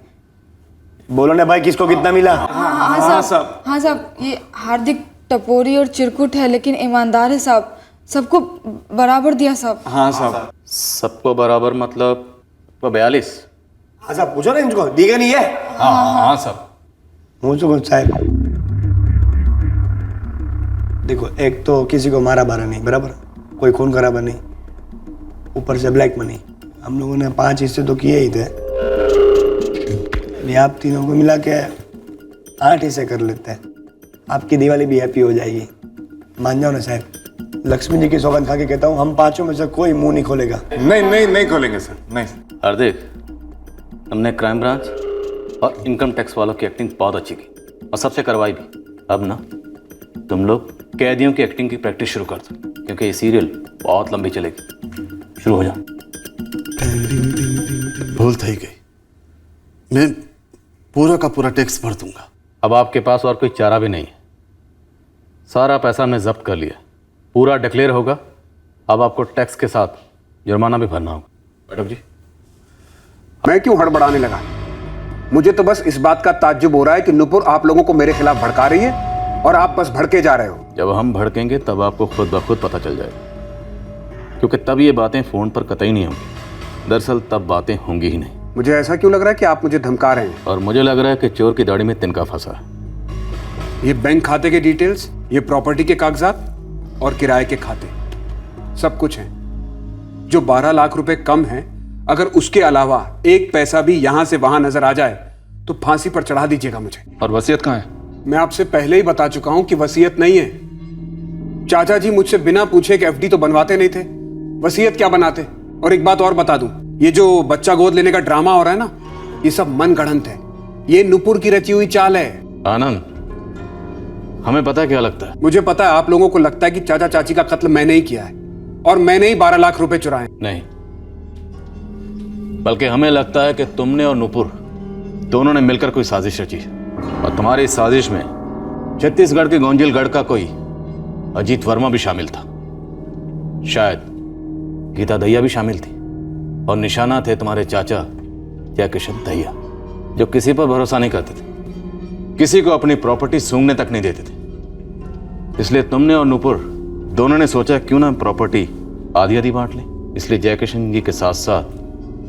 H: बोलो ना भाई, किसको कितना मिला?
M: हाँ साहब, ये हार्दिक टपोरी और चिरकुट है लेकिन ईमानदार है साहब, सबको बराबर दिया साहब।
F: हाँ साहब।
B: सबको बराबर मतलब 42?
H: हाँ साहब, पूछो ना इनको, दिएगा नहीं है?
F: हाँ साहब।
H: पूछो साहब। देखो, एक तो किसी को मारा बारा नहीं, बराबर, कोई खून खराबा नहीं, ऊपर से ब्लैक मनी। हम लोगों ने 5 हिस्से तो किए ही थे, आप तीनों को मिला के 8 हिस्से कर लेते हैं। आपकी दिवाली भी हैप्पी हो जाएगी, मान जाओ ना साहब। लक्ष्मी जी की सौगंध खा के कहता हूँ, हम 5 में से कोई मुंह नहीं खोलेगा।
K: नहीं खोलेंगे सर, नहीं।
B: हार्दिक, हमने क्राइम ब्रांच और इनकम टैक्स वालों की एक्टिंग बहुत अच्छी की और सबसे करवाई भी। अब ना तुम लोग कैदियों की एक्टिंग की प्रैक्टिस शुरू कर दो, क्योंकि ये सीरियल बहुत लंबी चलेगी। शुरू हो जाओ।
E: भूल थी गई, मैं पूरा का पूरा टैक्स भर दूंगा।
B: अब आपके पास और कोई चारा भी नहीं है, सारा पैसा हमने जब्त कर लिया, पूरा डिक्लेयर होगा। अब आपको टैक्स के साथ जुर्माना भी भरना होगा। मैडम जी,
R: मैं क्यों हड़बड़ाने लगा? मुझे तो बस इस बात का ताज्जुब हो रहा है कि नुपुर आप लोगों को मेरे खिलाफ भड़का रही है और आप बस भड़के जा रहे हो।
B: जब हम भड़केंगे तब आपको खुद ब खुद पता चल जाएगा, क्योंकि तब ये बातें फोन पर कतई नहीं होंगी। दरअसल तब बातें होंगी ही नहीं।
R: मुझे ऐसा क्यों लग रहा है कि आप मुझे धमका रहे हैं?
B: और मुझे लग रहा है कि चोर की दाढ़ी में तिनका फंसा है।
R: ये बैंक खाते के डिटेल्स, ये प्रॉपर्टी के कागजात और किराए के खाते सब कुछ है। जो 12 लाख रुपए कम है, अगर उसके अलावा एक पैसा भी यहां से वहां नजर आ जाए तो फांसी पर चढ़ा दीजिएगा मुझे।
C: और वसीयत कहाँ है?
R: मैं आपसे पहले ही बता चुका हूं कि वसीयत नहीं है। चाचा जी मुझसे बिना पूछे एक एफडी तो बनवाते नहीं थे, वसीयत क्या बनाते। और एक बात और बता दूं, ये जो बच्चा गोद लेने का ड्रामा हो रहा है ना, ये सब मन गढ़ंत है। ये नुपुर की रची हुई चाल है।
B: आनंद, हमें पता है क्या लगता है।
R: मुझे पता है आप लोगों को लगता है कि चाचा चाची का कत्ल मैंने ही किया है और मैंने ही 12 लाख रुपए चुराए।
B: नहीं, बल्कि हमें लगता है कि तुमने और नुपुर दोनों ने मिलकर कोई साजिश रची और तुम्हारी इस साजिश में छत्तीसगढ़ के गोंजिलगढ़ का कोई अजीत वर्मा भी शामिल था। शायद गीता दहिया भी शामिल थी और निशाना थे तुम्हारे चाचा जयकिशन दहिया, जो किसी पर भरोसा नहीं करते थे, किसी को अपनी प्रॉपर्टी सूंघने तक नहीं देते थे। इसलिए तुमने और नुपुर दोनों ने सोचा क्यों ना प्रॉपर्टी आधी आधी बांट लें। इसलिए जयकिशन जी के साथ साथ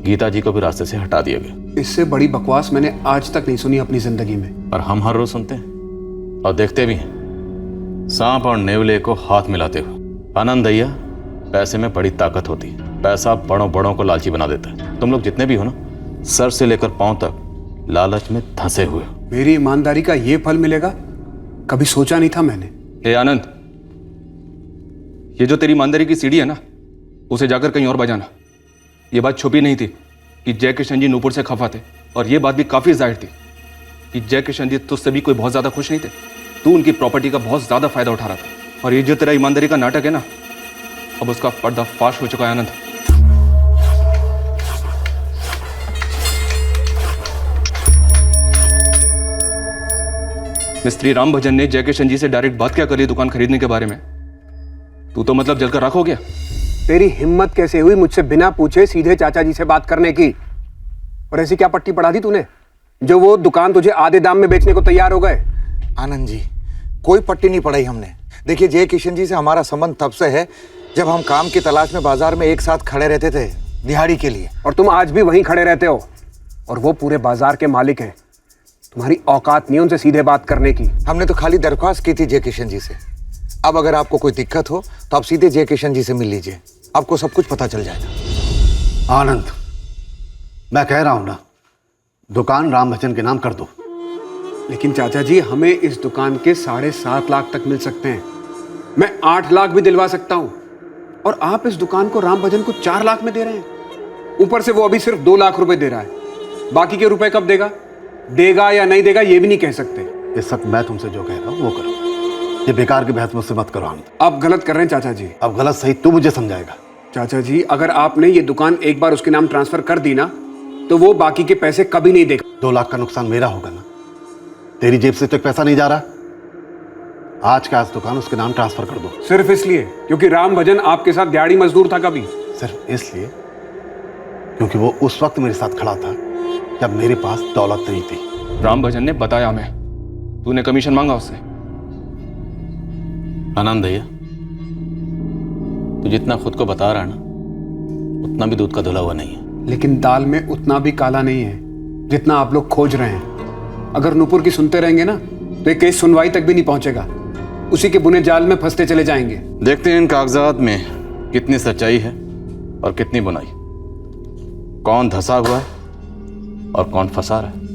B: गीता जी को भी रास्ते से हटा दिया गया।
R: इससे बड़ी बकवास मैंने आज तक नहीं सुनी अपनी जिंदगी में।
B: और हम हर रोज सुनते हैं और देखते भी हैं, सांप और नेवले को हाथ मिलाते हुए। आनंद दहिया, पैसे में बड़ी ताकत होती है। पैसा बड़ों बड़ों को लालची बना देता है। तुम लोग जितने भी हो ना, सर से लेकर पांव तक लालच में धंसे हुए हो।
R: मेरी ईमानदारी का ये फल मिलेगा, कभी सोचा नहीं था मैंने।
C: ए आनंद, ये जो तेरी ईमानदारी की सीढ़ी है ना, उसे जाकर कहीं और बजाना। ये बात छुपी नहीं थी कि जयकिशन जी नुपुर से खफा थे, और ये बात भी काफी जाहिर थी कि जयकिशन जी तुझसे भी कोई बहुत ज्यादा खुश नहीं थे। तू उनकी प्रॉपर्टी का बहुत ज्यादा फायदा उठा रहा था, और ये जो तेरा ईमानदारी का नाटक है ना, अब उसका पर्दाफाश हो चुका है। आनंद, मिस्त्री राम भजन ने जयकिशन जी से डायरेक्ट बात क्या करी दुकान खरीदने के बारे में? तू तो मतलब जलकर राख हो गया।
R: तेरी हिम्मत कैसे हुई मुझसे बिना पूछे सीधे चाचा जी से बात करने की? और ऐसी क्या पट्टी पढ़ा दी तूने जो वो दुकान तुझे आधे दाम में बेचने को तैयार हो गए?
S: आनंद जी, कोई पट्टी नहीं पढ़ाई हमने। देखिए, जय किशन जी से हमारा संबंध तब से है जब हम काम की तलाश में बाजार में एक साथ खड़े रहते थे दिहाड़ी के लिए।
R: और तुम आज भी वहीं खड़े रहते हो, और वो पूरे बाजार के मालिक हैं। तुम्हारी औकात नहीं उनसे सीधे बात करने की।
S: हमने तो खाली दरख्वास्त की थी जय किशन जी से। अब अगर आपको कोई दिक्कत हो तो आप सीधे जय किशन जी से मिल लीजिए, आपको सब कुछ पता चल जाएगा।
E: आनंद, मैं कह रहा हूं ना, दुकान राम भजन के नाम कर दो।
R: लेकिन चाचा जी, हमें इस दुकान के 7.5 लाख तक मिल सकते हैं। मैं 8 लाख भी दिलवा सकता हूं, और आप इस दुकान को राम भजन को 4 लाख में दे रहे हैं। ऊपर से वो अभी सिर्फ 2 लाख रुपए दे रहा है। बाकी के रुपए कब देगा? देगा या नहीं देगा ये भी नहीं कह सकते।
E: इस वक्त मैं तुमसे जो कह रहा हूं वो करो। ये बेकार की बहस मुझसे मत करो आनंद।
R: आप गलत कर रहे हैं चाचा जी।
E: अब गलत सही तू मुझे समझाएगा।
R: चाचा जी, अगर आपने ये दुकान एक बार उसके नाम ट्रांसफर कर दी ना, तो वो बाकी के पैसे कभी नहीं देगा।
E: 2 लाख का नुकसान मेरा होगा ना, तेरी जेब से तो एक पैसा नहीं जा रहा। आज का आज दुकान उसके नाम ट्रांसफर कर दो।
R: सिर्फ इसलिए क्योंकि राम भजन आपके साथ दिहाड़ी मजदूर था कभी?
E: सिर्फ इसलिए क्योंकि वो उस वक्त मेरे साथ खड़ा था जब मेरे पास दौलत नहीं थी।
C: राम भजन ने बताया हमें, तूने कमीशन मांगा उससे।
B: आनंद भैया, तू जितना खुद को बता रहा है ना, उतना भी दूध का धुला हुआ नहीं है।
R: लेकिन दाल में उतना भी काला नहीं है जितना आप लोग खोज रहे हैं। अगर नुपुर की सुनते रहेंगे ना, तो ये केस सुनवाई तक भी नहीं पहुंचेगा। उसी के बुने जाल में फंसते चले जाएंगे।
B: देखते हैं इन कागजात में कितनी सच्चाई है और कितनी बुनाई, कौन धंसा हुआ है और कौन फंसा रहा है।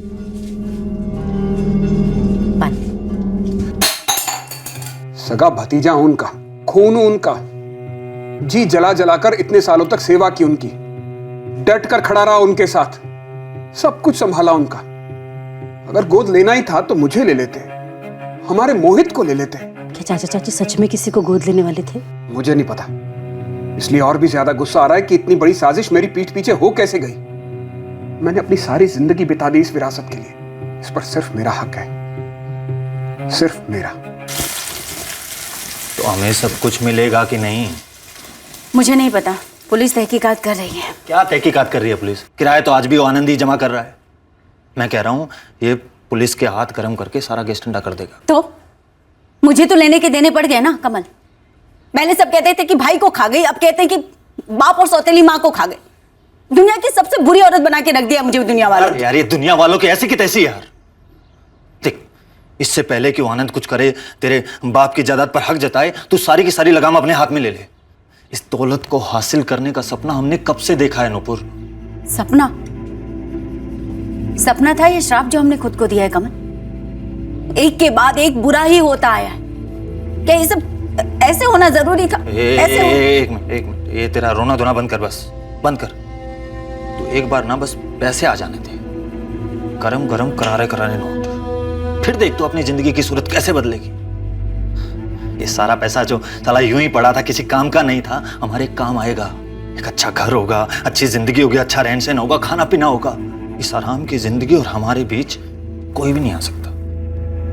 R: सगा भतीजा हूं उनका, खून हूं उनका। जी जला जलाकर इतने सालों तक सेवा की उनकी, डट कर खड़ा रहा उनके साथ, सब कुछ संभाला उनका। अगर गोद लेना ही था तो मुझे ले लेते, हमारे मोहित को ले लेते।
T: क्या चाचा चाची सच में किसी को गोद लेने वाले थे?
R: मुझे नहीं पता, इसलिए और भी ज्यादा गुस्सा आ रहा है कि इतनी बड़ी साजिश मेरी पीठ पीछे हो कैसे गई। मैंने अपनी सारी जिंदगी बिता दी इस विरासत के लिए। इस पर सिर्फ मेरा हक है, सिर्फ मेरा।
N: तो हमें सब कुछ मिलेगा कि नहीं?
T: मुझे नहीं पता, पुलिस तहकीकात कर रही है।
N: क्या तहकीकात कर रही है पुलिस? किराया तो आज भी वो आनंद ही जमा कर रहा है। मैं कह रहा हूँ ये पुलिस के हाथ गर्म करके सारा केस ठंडा कर देगा।
T: तो मुझे तो लेने के देने पड़ गए ना कमल। पहले सब कहते थे कि भाई को खा गई, अब कहते हैं कि बाप और सौतेली माँ को खा गई। दुनिया की सबसे बुरी औरत बना के रख दिया मुझे दुनिया वालों ने।
N: यार ये दुनिया वालों की ऐसी की तैसी यार। देख,
F: इससे पहले कि वो आनंद कुछ करे, तेरे बाप की जायदाद पर हक जताए, तू सारी की सारी लगाम अपने हाथ में ले ले। इस दौलत को हासिल करने का सपना हमने कब से देखा है नुपुर?
T: सपना? सपना था ये श्राप जो हमने खुद को दिया है कमल? एक के बाद एक बुरा ही होता आया है। क्या ये सब ऐसे होना जरूरी था?
F: एक मिनट, ये तेरा रोना धोना बंद कर, बस बंद कर। तू एक बार ना बस पैसे आ जाने दे, गरम गरम करारे करारे नोट, फिर देख तू अपनी जिंदगी की सूरत कैसे बदलेगी। ये सारा पैसा जो साला यूं ही पड़ा था, किसी काम का नहीं था, हमारे काम आएगा। एक अच्छा घर होगा, अच्छी जिंदगी होगी, अच्छा रहन सहन होगा, खाना पीना होगा। इस आराम की जिंदगी और हमारे बीच कोई भी नहीं आ सकता।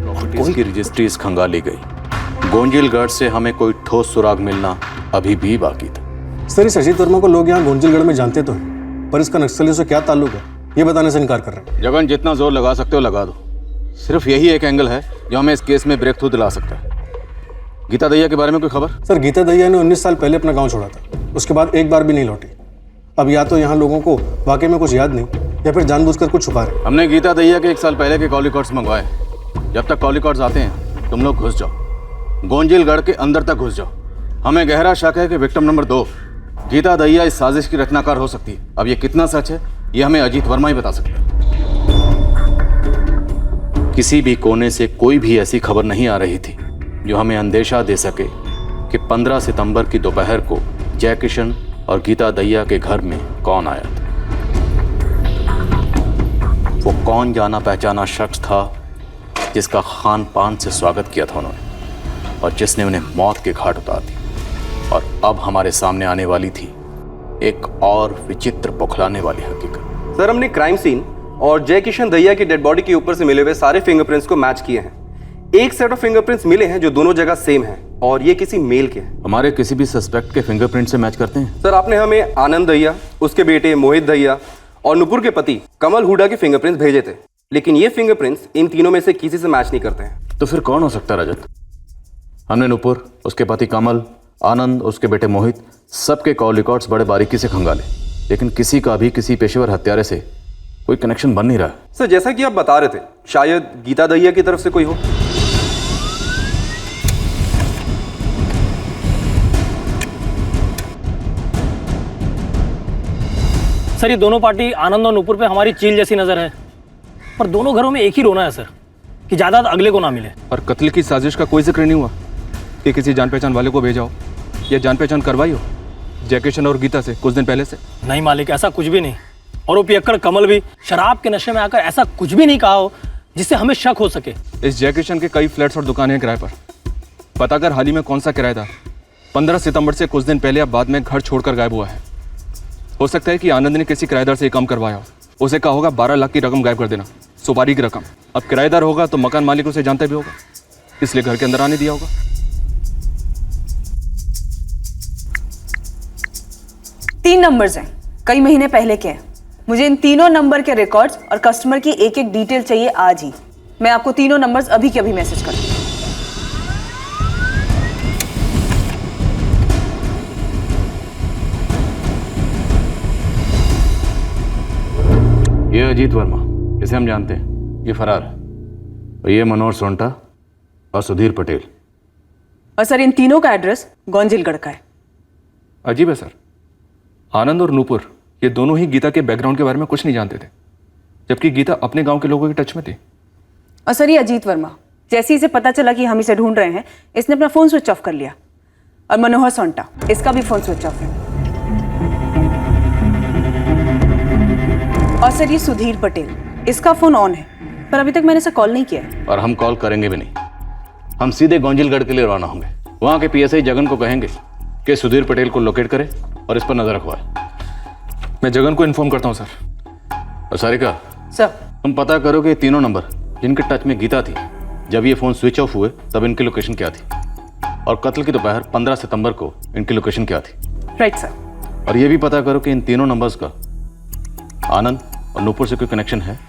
B: प्रॉपर्टीज की रजिस्ट्रीज खंगाली गई। गोंजिलगढ़ से हमें कोई ठोस सुराग मिलना अभी भी बाकी था।
O: सर, इस अजीत वर्मा को लोग यहाँ गोंजिलगढ़ में जानते तो हैं, पर इसका नक्सलियों से क्या ताल्लुक है ये बताने से इनकार कर रहे हैं।
B: जगन, जितना जोर लगा सकते हो लगा दो। सिर्फ यही एक एंगल है जो हमें इस केस में ब्रेक थ्रू दिला सकता है। गीता दहिया के बारे में कोई खबर?
O: सर, गीता दहिया ने 19 साल पहले अपना गांव छोड़ा था, उसके बाद एक बार भी नहीं लौटी। अब या तो यहाँ लोगों को वाकई में कुछ याद नहीं, या फिर जानबूझकर कुछ छुपा रहे।
B: हमने गीता दहिया के 1 साल पहले के कॉल रिकॉर्ड्स मंगवाए। जब तक कॉल रिकॉर्ड्स आते हैं तुम लोग घुस जाओ, गोंजिलगढ़ के अंदर तक घुस जाओ। हमें गहरा शक है कि विक्टिम नंबर 2 गीता दहिया इस साजिश की रचनाकार हो सकती है। अब ये कितना सच है ये हमें अजीत वर्मा ही बता सकता है। किसी भी कोने से कोई भी ऐसी खबर नहीं आ रही थी जो हमें अंदेशा दे सके कि 15 सितंबर की दोपहर को जय किशन और गीता दहिया के घर में कौन आया था। वो कौन जाना पहचाना शख्स था जिसका खान पान से स्वागत किया था उन्होंने, और जिसने उन्हें मौत के घाट उतार दी। और अब हमारे सामने आने वाली थी एक और विचित्र बौखलाने वाली हकीकत।
C: सर, हमने क्राइम सीन और जय किशन दहिया की डेड बॉडी के ऊपर से मिले हुए सारे फिंगरप्रिंट्स को मैच किए हैं। एक सेट ऑफ फिंगरप्रिंट्स मिले हैं जो दोनों जगह सेम हैं, और ये किसी मेल के हैं।
B: हमारे किसी भी सस्पेक्ट के फिंगरप्रिंट से मैच करते हैं?
C: सर, आपने हमें आनंद दहिया, उसके बेटे मोहित दहिया और नुपुर के पति कमल हुडा के फिंगरप्रिंट्स भेजे थे, लेकिन ये फिंगरप्रिंट्स इन तीनों में से किसी से मैच नहीं करते हैं।
B: तो फिर कौन हो सकता है रजत? हमने नुपुर, उसके पति कमल, आनंद, उसके बेटे मोहित, सबके कॉल रिकॉर्ड्स बड़े बारीकी से खंगाले, लेकिन किसी का भी किसी पेशेवर हत्यारे से कोई कनेक्शन बन नहीं रहा।
C: सर, जैसा कि आप बता रहे थे, शायद गीता दहिया की तरफ से कोई हो।
U: सर, ये दोनों पार्टी आनंद और नुपुर पे हमारी चील जैसी नजर है, पर दोनों घरों में एक ही रोना है सर कि जायदाद अगले को ना मिले।
C: और कत्ल की साजिश का कोई जिक्र नहीं हुआ कि किसी जान पहचान वाले को भेजा हो या जान पहचान करवाई हो जय किशन और गीता से कुछ दिन पहले से?
U: नहीं मालिक, ऐसा कुछ भी नहीं। और वो पियक्कड़ कमल भी शराब के नशे में आकर ऐसा कुछ भी नहीं कहा हो जिससे हमें शक हो सके।
C: इस जय किशन के कई फ्लैट्स और दुकानें हैं किराए पर। पता कर हाल ही में कौन सा किराएदार 15 सितंबर से कुछ दिन पहले या बाद में घर छोड़कर गायब हुआ है। हो सकता है कि आनंद ने किसी किराएदार से ये काम करवाया हो। उसे कहा होगा 12 लाख की रकम गायब कर देना, सुपारी की रकम। अब किराएदार होगा तो मकान मालिक उसे जानता भी होगा, इसलिए घर के अंदर आने दिया होगा।
I: 3 नंबर्स हैं, कई महीने पहले के हैं। मुझे इन तीनों नंबर के रिकॉर्ड्स और कस्टमर की एक एक डिटेल चाहिए आज ही। मैं आपको तीनों नंबर्स अभी के अभी मैसेज कर दूंगी।
B: ये अजीत वर्मा, इसे हम जानते हैं, ये फरार है। और ये मनोहर सोंटा और सुधीर पटेल।
I: और सर, इन तीनों का एड्रेस गोंजिलगढ़ का है।
C: अजीब है सर, आनंद और नूपुर ये दोनों ही गीता के बैकग्राउंड के बारे में कुछ नहीं जानते थे, जबकि गीता अपने गांव के लोगों के टच में थी।
I: और सर, ये अजीत वर्मा, जैसे इसे पता चला कि हम इसे ढूंढ रहे हैं, इसने अपना फोन स्विच ऑफ कर लिया। और मनोहर सोंटा, इसका भी फोन स्विच ऑफ है। और सर, ये सुधीर पटेल, इसका फोन ऑन है, पर अभी तक मैंने इसे कॉल नहीं किया है।
B: और हम कॉल करेंगे भी नहीं। हम सीधे गोंजिलगढ़ के लिए रवाना होंगे। वहां के पीएसआई जगन को कहेंगे कि सुधीर पटेल को लोकेट करे और इस पर नजर रखवाए।
C: मैं जगन को इन्फॉर्म करता हूँ सर।
B: और सारिका
I: सर,
B: तुम पता करो कि तीनों नंबर जिनके टच में गीता थी, जब ये फोन स्विच ऑफ हुए तब इनकी लोकेशन क्या थी, और कत्ल की दोपहर 15 सितंबर को इनकी लोकेशन क्या थी।
I: Right sir.
B: और ये भी पता करो कि इन तीनों नंबर्स का आनंद और नूपुर से कोई कनेक्शन है,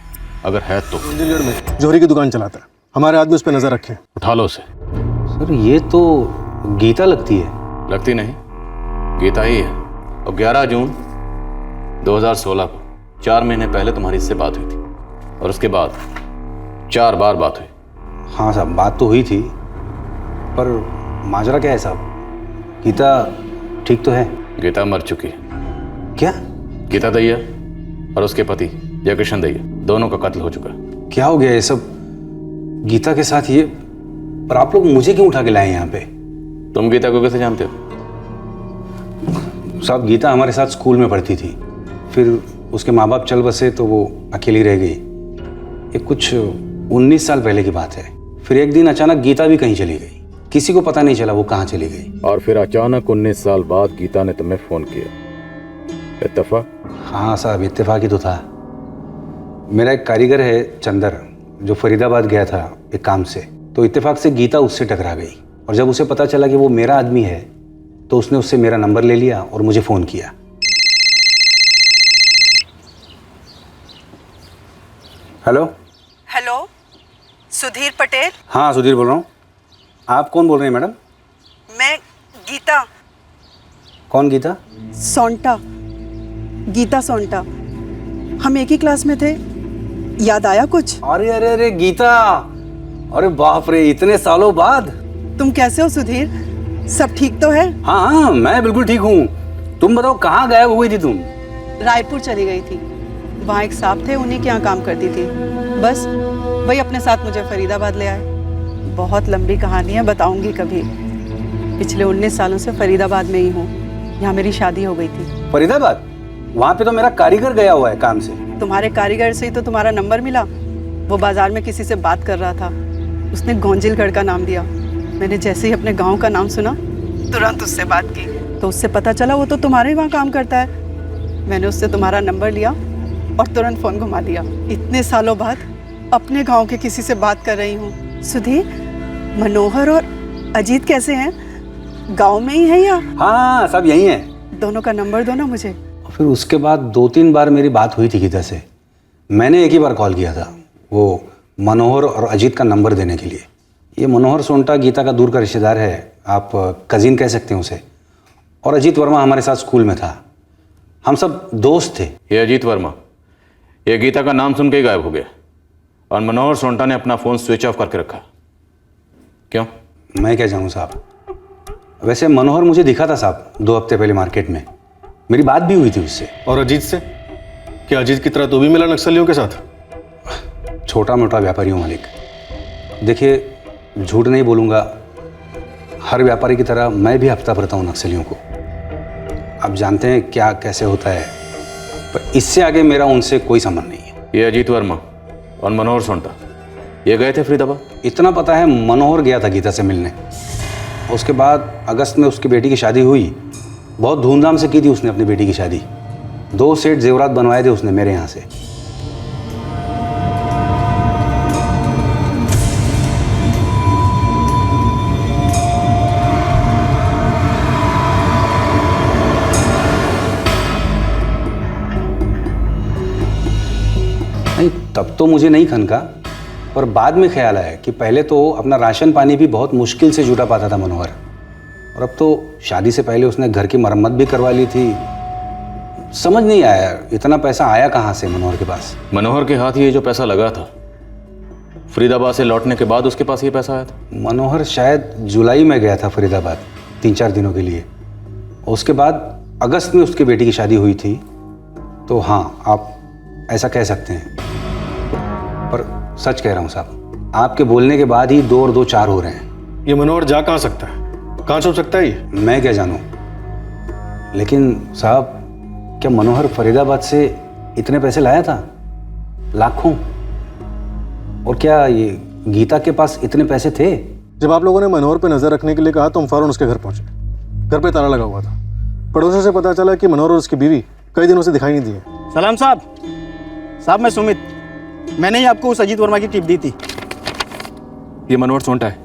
B: अगर है तो।
O: गोंजिलगढ़ में जोहरी की दुकान चलाता है, हमारे आदमी उस पर नजर रखें।
B: उठा लो उसे।
N: सर, ये तो गीता लगती है।
B: लगती नहीं, गीता ही है। और 11 जून 2016 को 4 महीने पहले तुम्हारी इससे बात हुई थी, और उसके बाद 4 बार बात हुई।
G: हाँ साहब, बात तो हुई थी, पर माजरा क्या है साहब? गीता ठीक तो है?
B: गीता मर चुकी है।
G: क्या?
B: गीता दैया और उसके पति जयकिशन दैया, दोनों का कत्ल हो चुका है।
G: क्या हो गया ये सब? गीता के साथ ये, पर आप लोग मुझे क्यों उठा के लाए यहाँ पे?
B: तुम गीता को कैसे जानते हो?
G: साहब, गीता हमारे साथ स्कूल में पढ़ती थी, फिर उसके माँ बाप चल बसे तो वो अकेली रह गई। ये कुछ 19 साल पहले की बात है। फिर एक दिन अचानक गीता भी कहीं चली गई, किसी को पता नहीं चला वो कहाँ चली गई।
B: और फिर अचानक 19 साल बाद गीता ने तुम्हें फोन किया। इत्तेफाक?
G: हाँ साहब, इत्तेफाक ही तो था। मेरा एक कारीगर है चंदर, जो फरीदाबाद गया था एक काम से, तो इत्तेफाक से गीता उससे टकरा गई। और जब उसे पता चला कि वो मेरा आदमी है तो उसने उससे मेरा नंबर ले लिया और मुझे फ़ोन किया। Hello
V: hello, Sudhir Patel?
G: हाँ, सुधीर बोल रहा हूँ। आप कौन बोल रहे हैं मैडम?
V: मैं गीता
G: कौन गीता?
V: सोंटा, गीता सोंटा। हम एक ही क्लास में थे, याद आया कुछ?
G: अरे अरे अरे गीता, अरे बाप रे, इतने सालों बाद।
V: तुम कैसे हो सुधीर? सब ठीक तो है?
G: हाँ हाँ, मैं बिल्कुल ठीक हूँ। तुम बताओ, कहाँ गायब हुई थी तुम?
V: रायपुर चली गई थी, वहाँ एक साहब थे, उन्हीं के यहाँ काम करती थी। बस वही अपने साथ मुझे फरीदाबाद ले आए। बहुत लंबी कहानी है, बताऊंगी कभी। पिछले 19 सालों से फरीदाबाद में ही हूँ, यहाँ मेरी शादी हो गई थी।
G: फरीदाबाद? वहाँ पे तो मेरा कारीगर गया हुआ है काम से।
V: तुम्हारे कारीगर से ही तो तुम्हारा नंबर मिला। वो बाजार में किसी से बात कर रहा था, उसने गोंजिलगढ़ का नाम दिया। मैंने जैसे ही अपने गांव का नाम सुना, तुरंत उससे बात की, तो उससे पता चला वो तो तुम्हारे वहाँ काम करता है। मैंने उससे तुम्हारा नंबर लिया और तुरंत फ़ोन घुमा दिया। इतने सालों बाद अपने गांव के किसी से बात कर रही हूँ। सुधीर, मनोहर और अजीत कैसे हैं? गांव में ही है या?
G: हाँ, सब यही हैं।
V: दोनों का नंबर दो ना मुझे।
G: फिर उसके बाद 2-3 बार मेरी बात हुई थी गीता से। मैंने एक ही बार कॉल किया था, वो मनोहर और अजीत का नंबर देने के लिए। ये मनोहर सोंटा गीता का दूर का रिश्तेदार है, आप कजिन कह सकते हैं उसे। और अजीत वर्मा हमारे साथ स्कूल में था, हम सब दोस्त थे।
B: ये अजीत वर्मा, ये गीता का नाम सुन के ही गायब हो गया, और मनोहर सोंटा ने अपना फ़ोन स्विच ऑफ करके रखा। क्यों?
G: मैं क्या जानूँ साहब। वैसे मनोहर मुझे दिखा था साहब 2 हफ्ते पहले मार्केट में, मेरी बात भी हुई थी उससे।
O: और अजीत से? क्या अजीत की तरह तो भी मिला नक्सलियों के साथ?
G: छोटा मोटा व्यापारी हूँ मालिक। देखिए, झूठ नहीं बोलूँगा, हर व्यापारी की तरह मैं भी हफ्ता भरता हूँ नक्सलियों को। आप जानते हैं क्या कैसे होता है, पर इससे आगे मेरा उनसे कोई संबंध नहीं है।
B: ये अजीत वर्मा और मनोहर सोंटा ये गए थे फरीदाबाद?
G: इतना पता है, मनोहर गया था गीता से मिलने। उसके बाद अगस्त में उसकी बेटी की शादी हुई, बहुत धूमधाम से की थी उसने अपनी बेटी की शादी। 2 सेट जेवरात बनवाए थे उसने मेरे यहाँ से। नहीं, तब तो मुझे नहीं खनका, पर बाद में ख्याल आया कि पहले तो अपना राशन पानी भी बहुत मुश्किल से जुटा पाता था मनोहर, और अब तो शादी से पहले उसने घर की मरम्मत भी करवा ली थी। समझ नहीं आया इतना पैसा आया कहाँ से मनोहर के पास।
B: मनोहर के हाथ ये जो पैसा लगा था, फरीदाबाद से लौटने के बाद उसके पास ये पैसा आया था?
G: मनोहर शायद जुलाई में गया था फरीदाबाद 3-4 दिनों के लिए। उसके बाद अगस्त में उसकी बेटी की शादी हुई थी। तो हाँ, आप ऐसा कह सकते हैं, पर सच कह रहा हूँ साहब, आपके बोलने के बाद ही 2 और 2 4 हो रहे हैं।
O: ये मनोहर जा कहाँ सकता है? कहाँ छुप सकता है ये?
G: मैं क्या जानूँ, लेकिन साहब क्या मनोहर फरीदाबाद से इतने पैसे लाया था? लाखों। और क्या ये गीता के पास इतने पैसे थे?
O: जब आप लोगों ने मनोहर पे नजर रखने के लिए कहा तो हम फौरन उसके घर पहुंचे। घर पे ताला लगा हुआ था। पड़ोसियों से पता चला कि मनोहर और उसकी बीवी कई दिनों से दिखाई नहीं दी है।
J: सलाम साहब। साहब, मैं सुमित, मैंने ही आपको उस अजीत वर्मा की टिप दी थी।
C: ये मनोहर सोंटा है,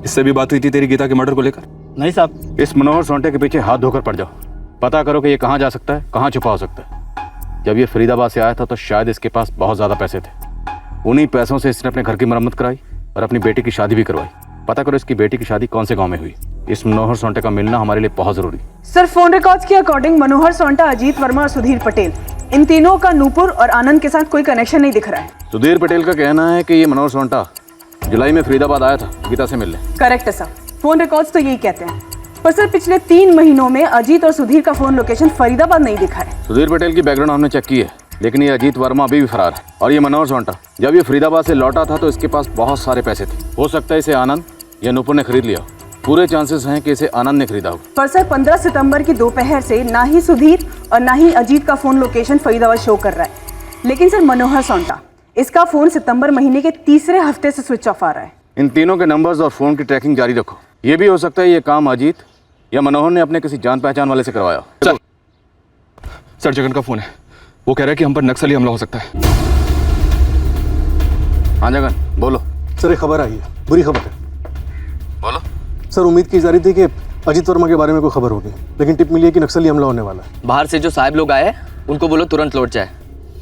C: इससे भी बात हुई थी तेरी गीता के मर्डर को लेकर?
J: नहीं साहब।
B: इस मनोहर सोंटे के पीछे हाथ धोकर पड़ जाओ, पता करो कि ये कहाँ जा सकता है, कहाँ छुपा हो सकता है। जब ये फरीदाबाद से आया था तो शायद इसके पास बहुत ज़्यादा पैसे थे। उन्हीं पैसों से इसने अपने घर की मरम्मत कराई और अपनी बेटी की शादी भी करवाई। पता करो इसकी बेटी की शादी कौन से गांव में हुई। इस मनोहर सोंटे का मिलना हमारे लिए बहुत जरूरी।
I: सर, फोन रिकॉर्ड्स के अकॉर्डिंग मनोहर सोंटा, अजीत वर्मा और सुधीर पटेल, इन तीनों का नूपुर और आनंद के साथ कोई कनेक्शन नहीं दिख रहा है।
B: सुधीर पटेल का कहना है कि ये मनोहर सोंटा जुलाई में फरीदाबाद आया था गीता से मिलने।
I: करेक्ट है सर, फोन रिकॉर्ड्स तो यही कहते हैं। पर सर पिछले 3 महीनों में अजीत और सुधीर का फोन लोकेशन फरीदाबाद नहीं दिखा है।
B: सुधीर पटेल की बैकग्राउंड हमने चेक की है, लेकिन ये अजीत वर्मा अभी भी फरार है। और ये मनोहर सोंटा, जब ये फरीदाबाद से लौटा था तो इसके पास बहुत सारे पैसे थे। हो सकता है इसे आनंद या नुपुर ने खरीद लिया। पूरे चांसेस हैं कि इसे आनंद ने खरीदा हो।
I: पर सर 15 सितंबर की दोपहर से ना ही सुधीर और ना ही अजीत का फोन लोकेशन फरीदाबाद शो कर रहा है। लेकिन सर मनोहर सोंटा, इसका फोन सितंबर महीने के तीसरे हफ्ते से स्विच ऑफ आ रहा है।
B: इन तीनों के नंबर्स और फोन की ट्रैकिंग जारी रखो। ये भी हो सकता है ये काम अजीत या मनोहर ने अपने किसी जान पहचान वाले से करवाया।
C: सर जगन का फोन है, वो कह रहा है कि हम पर नक्सली हमला हो सकता है।
B: हाँ जगन बोलो।
D: सर एक खबर आई है, बुरी खबर है।
B: बोलो।
D: सर उम्मीद की जा रही थी कि अजीत वर्मा के बारे में कोई खबर होगी, लेकिन टिप मिली है कि नक्सली हमला होने वाला है।
L: बाहर से जो साहब लोग आए उनको बोलो तुरंत लौट जाए,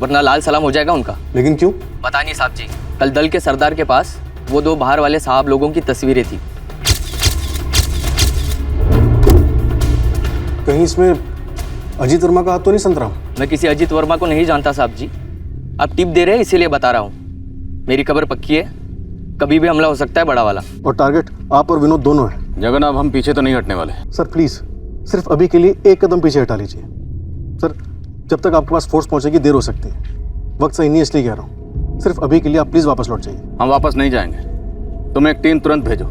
L: वरना लाल सलाम हो जाएगा उनका।
D: लेकिन क्यों?
L: पता नहीं साहब जी, कल दल के सरदार के पास वो 2 बाहर वाले साहब लोगों की तस्वीरें थी।
D: कहीं इसमें अजीत वर्मा का हाथ तो नहीं संतरा?
L: मैं किसी अजीत वर्मा को नहीं जानता साहब जी, आप टिप दे रहे हैं इसीलिए बता रहा हूँ। मेरी खबर पक्की है, कभी भी हमला हो सकता है बड़ा वाला।
D: और टारगेट आप और विनोद दोनों है।
B: जगन अब हम पीछे तो नहीं हटने वाले।
D: सर प्लीज सिर्फ अभी के लिए एक कदम पीछे हटा लीजिए। सर जब तक आपके पास फोर्स पहुंचेगी देर हो सकती है। वक्त सही नहीं इसलिए कह रहा हूँ। सिर्फ अभी के लिए आप प्लीज वापस लौट जाइए।
B: हम वापस नहीं जाएंगे, तुम एक टीम तुरंत भेजो।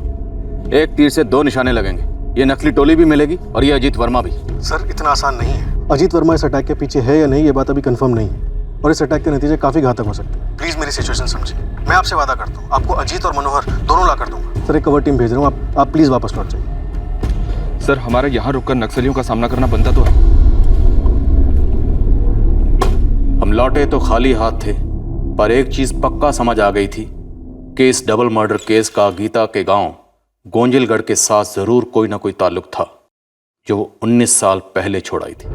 B: एक तीर से 2 निशाने लगेंगे, ये नकली टोली भी मिलेगी और ये अजीत वर्मा भी।
D: सर इतना आसान नहीं है। अजीत वर्मा इस अटैक के पीछे है या नहीं ये बात अभी कंफर्म नहीं है, और इस अटैक के नतीजे काफी घातक हो सकते हैं। प्लीज मेरी सिचुएशन समझिए। मैं आपसे वादा करता हूँ आपको अजीत और मनोहर दोनों ला कर दूंगा। सर एक कवर टीम भेज रहा हूँ, आप प्लीज वापस लौट जाइए।
C: सर हमारा यहाँ रुककर नक्सलियों का सामना करना बनता तो है।
B: हम लौटे तो खाली हाथ थे, पर एक चीज पक्का समझ आ गई थी कि इस डबल मर्डर केस का गीता के गांव गोंजिलगढ़ के साथ जरूर कोई ना कोई ताल्लुक था, जो वो 19 साल पहले छोड़ आई थी।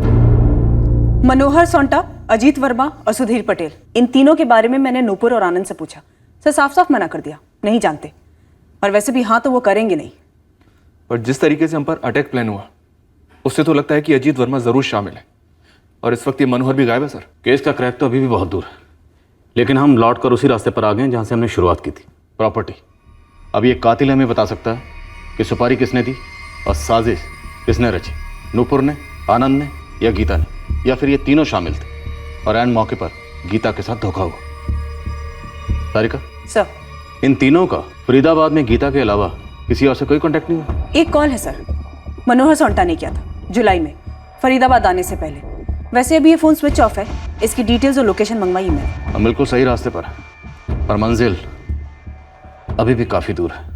I: मनोहर सोंटा, अजीत वर्मा और सुधीर पटेल, इन तीनों के बारे में मैंने नुपुर और आनंद से पूछा। सर साफ साफ मना कर दिया, नहीं जानते। और वैसे भी हाँ तो वो करेंगे नहीं।
C: पर जिस तरीके से हम पर अटैक प्लान हुआ उससे तो लगता है कि अजीत वर्मा जरूर शामिल है, और इस वक्त ये मनोहर भी गायब है। सर
B: केस का क्रैक तो अभी भी बहुत दूर है, लेकिन हम लौट कर उसी रास्ते पर आ गए जहां से हमने शुरुआत की थी, प्रॉपर्टी। अब ये कातिल हमें बता सकता है कि सुपारी किसने दी और साजिश किसने रची, नुपुर ने, आनंद ने या गीता ने, या फिर ये तीनों शामिल थे और एंड मौके पर गीता के साथ धोखा हुआ। सारिका
I: सर,
B: इन तीनों का फरीदाबाद में गीता के अलावा किसी और से कोई कांटेक्ट नहीं हुआ?
I: एक कॉल है सर, मनोहर सोंटा ने किया था जुलाई में, फरीदाबाद आने से पहले। वैसे अभी ये फोन स्विच ऑफ है, इसकी डिटेल्स और लोकेशन मंगवाई मैंने।
B: हम बिल्कुल सही रास्ते पर है, पर मंजिल अभी भी काफी दूर है।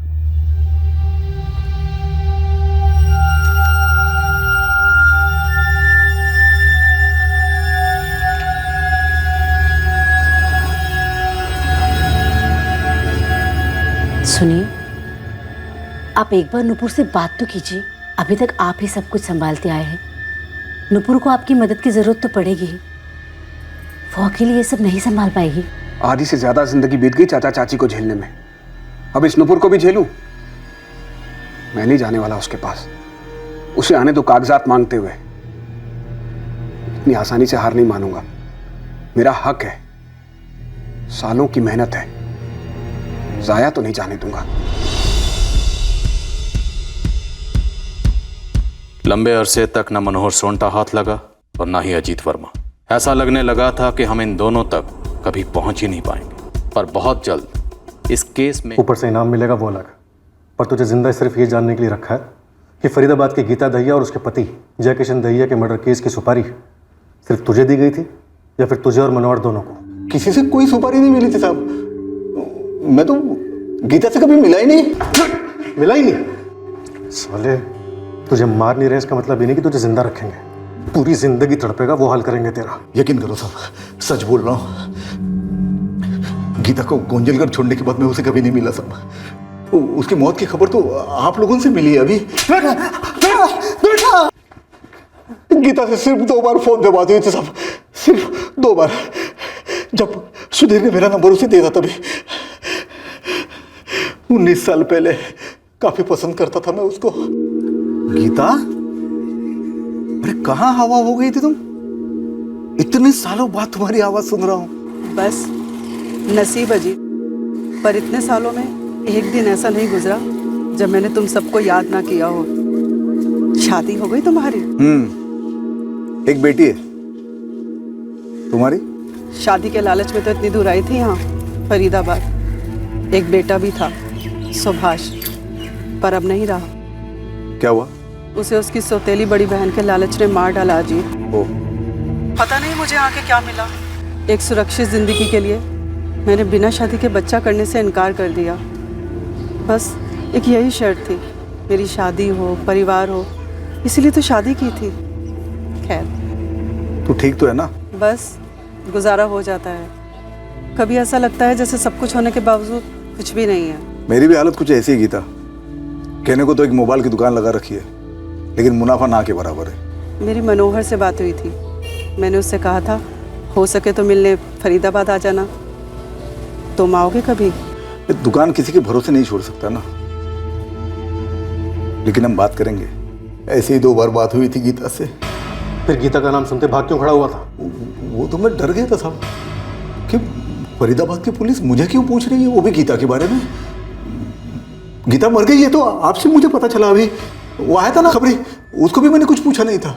W: सुनिए, आप एक बार नुपुर से बात तो कीजिए। अभी तक आप ही सब कुछ संभालते आए हैं। नुपुर को आपकी मदद की जरूरत तो पड़ेगी ही, वो अकेली ये सब नहीं संभाल पाएगी।
R: आधी से ज्यादा जिंदगी बीत गई चाचा चाची को झेलने में, अब इस नुपुर को भी झेलूं? मैं नहीं जाने वाला उसके पास। उसे आने दो कागजात मांगते हुए। इतनी आसानी से हार नहीं मानूंगा। मेरा हक है, सालों की मेहनत है, जाया तो नहीं जाने दूंगा।
B: लंबे अरसे तक न मनोहर सोंटा हाथ लगा और ना ही अजीत वर्मा। ऐसा लगने लगा था कि हम इन दोनों तक कभी पहुंच ही नहीं पाएंगे, पर बहुत जल्द इस केस में
D: ऊपर से इनाम मिलेगा वो अलग, पर तुझे जिंदा सिर्फ ये जानने के लिए रखा है कि फरीदाबाद की गीता दहिया और उसके पति जय किशन दहिया के मर्डर केस की सुपारी सिर्फ तुझे दी गई थी या फिर तुझे और मनोहर दोनों को?
E: किसी से कोई सुपारी नहीं मिली थी साहब। मैं तो गीता से कभी मिला ही नहीं।
D: मिला ही नहीं? साले तुझे मार नहीं रहे इसका मतलब ये नहीं कि तुझे जिंदा रखेंगे। पूरी जिंदगी तड़पेगा वो हाल करेंगे तेरा।
E: यकीन करो साहब, सच बोल रहा हूँ। गीता को गोंजिलगढ़ छोड़ने के बाद मैं उसे कभी नहीं मिला साहब। उसकी मौत की खबर तो आप लोगों से मिली है अभी। बेटा गीता से सिर्फ 2 बार फोन पे बात हुई थी साहब, सिर्फ 2 बार। जब सुधीर ने मेरा नंबर उसे दिया था तभी। 19 साल पहले काफी पसंद करता था मैं उसको। गीता, अरे कहाँ हवा हो गई थी तुम? इतने सालों बाद तुम्हारी आवाज सुन रहा हूँ।
V: बस नसीब अजीत, पर इतने सालों में एक दिन ऐसा नहीं गुजरा जब मैंने तुम सबको याद ना किया हो। शादी हो गई तुम्हारी?
S: एक बेटी है तुम्हारी?
V: शादी के लालच में तो इतनी दूर आई थी यहाँ फरीदाबाद। एक बेटा भी था सुभाष, पर अब नहीं रहा।
S: क्या हुआ?
V: उसे उसकी सौतेली बड़ी बहन के लालच ने मार डाला अजीत। पता नहीं मुझे आके क्या मिला। एक सुरक्षित जिंदगी के लिए मैंने बिना शादी के बच्चा करने से इनकार कर दिया। बस एक यही शर्त थी, मेरी शादी हो, परिवार हो, इसीलिए तो शादी की थी। खैर
S: तू ठीक तो है ना?
V: बस गुजारा हो जाता है। कभी ऐसा लगता है जैसे सब कुछ होने के बावजूद कुछ भी नहीं है।
S: मेरी भी हालत कुछ ऐसी है गीता। कहने को तो एक मोबाइल की दुकान लगा रखी है, लेकिन मुनाफा ना के बराबर है।
V: मेरी मनोहर से बात हुई थी। मैंने उससे कहा था हो सके तो मिलने फरीदाबाद आ जाना। तुम आओगे कभी?
S: दुकान किसी के भरोसे नहीं छोड़ सकता ना, लेकिन हम बात करेंगे। ऐसे ही 2 बार बात हुई थी गीता से।
D: फिर गीता का नाम सुनते भाग क्यों खड़ा हुआ था?
S: वो तो मैं डर गया था साहब कि फरीदाबाद की पुलिस मुझे क्यों पूछ रही है, वो भी गीता के बारे में। गीता मर गई है तो आपसे मुझे पता चला। अभी वो आया था ना खबरी, उसको भी मैंने कुछ पूछा नहीं था।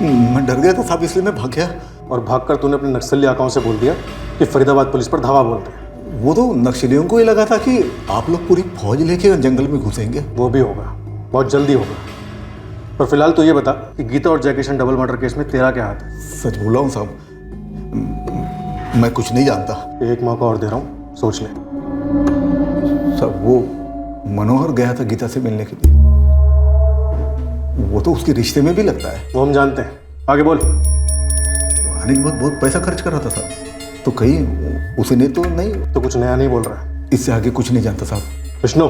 S: मैं डर गया था साहब, इसलिए मैं भाग गया।
D: और भागकर तूने अपने नक्सली आकाओं से बोल दिया कि फरीदाबाद पुलिस पर धावा बोलते हैं।
S: वो तो नक्सलियों को ही लगा था कि आप लोग पूरी फौज लेके जंगल में घुसेंगे।
D: वो भी होगा, बहुत जल्दी होगा। पर फिलहाल तो ये बता कि गीता और जयकिशन डबल मर्डर केस में तेरा क्या हाथ है?
S: सच बोला हूँ साहब, मैं कुछ नहीं जानता।
D: एक मौका और दे रहा हूँ, सोच ले।
S: सब वो मनोहर गया था गीता से मिलने के लिए, वो तो उसके रिश्ते में भी लगता है।
D: वो हम जानते हैं, आगे बोल।
S: आने के बाद बहुत पैसा खर्च कर रहा था साहब, तो कहीं उसने तो नहीं।
D: तो कुछ नया नहीं बोल रहा है?
S: इससे आगे कुछ नहीं जानता साहब।
D: विष्णु,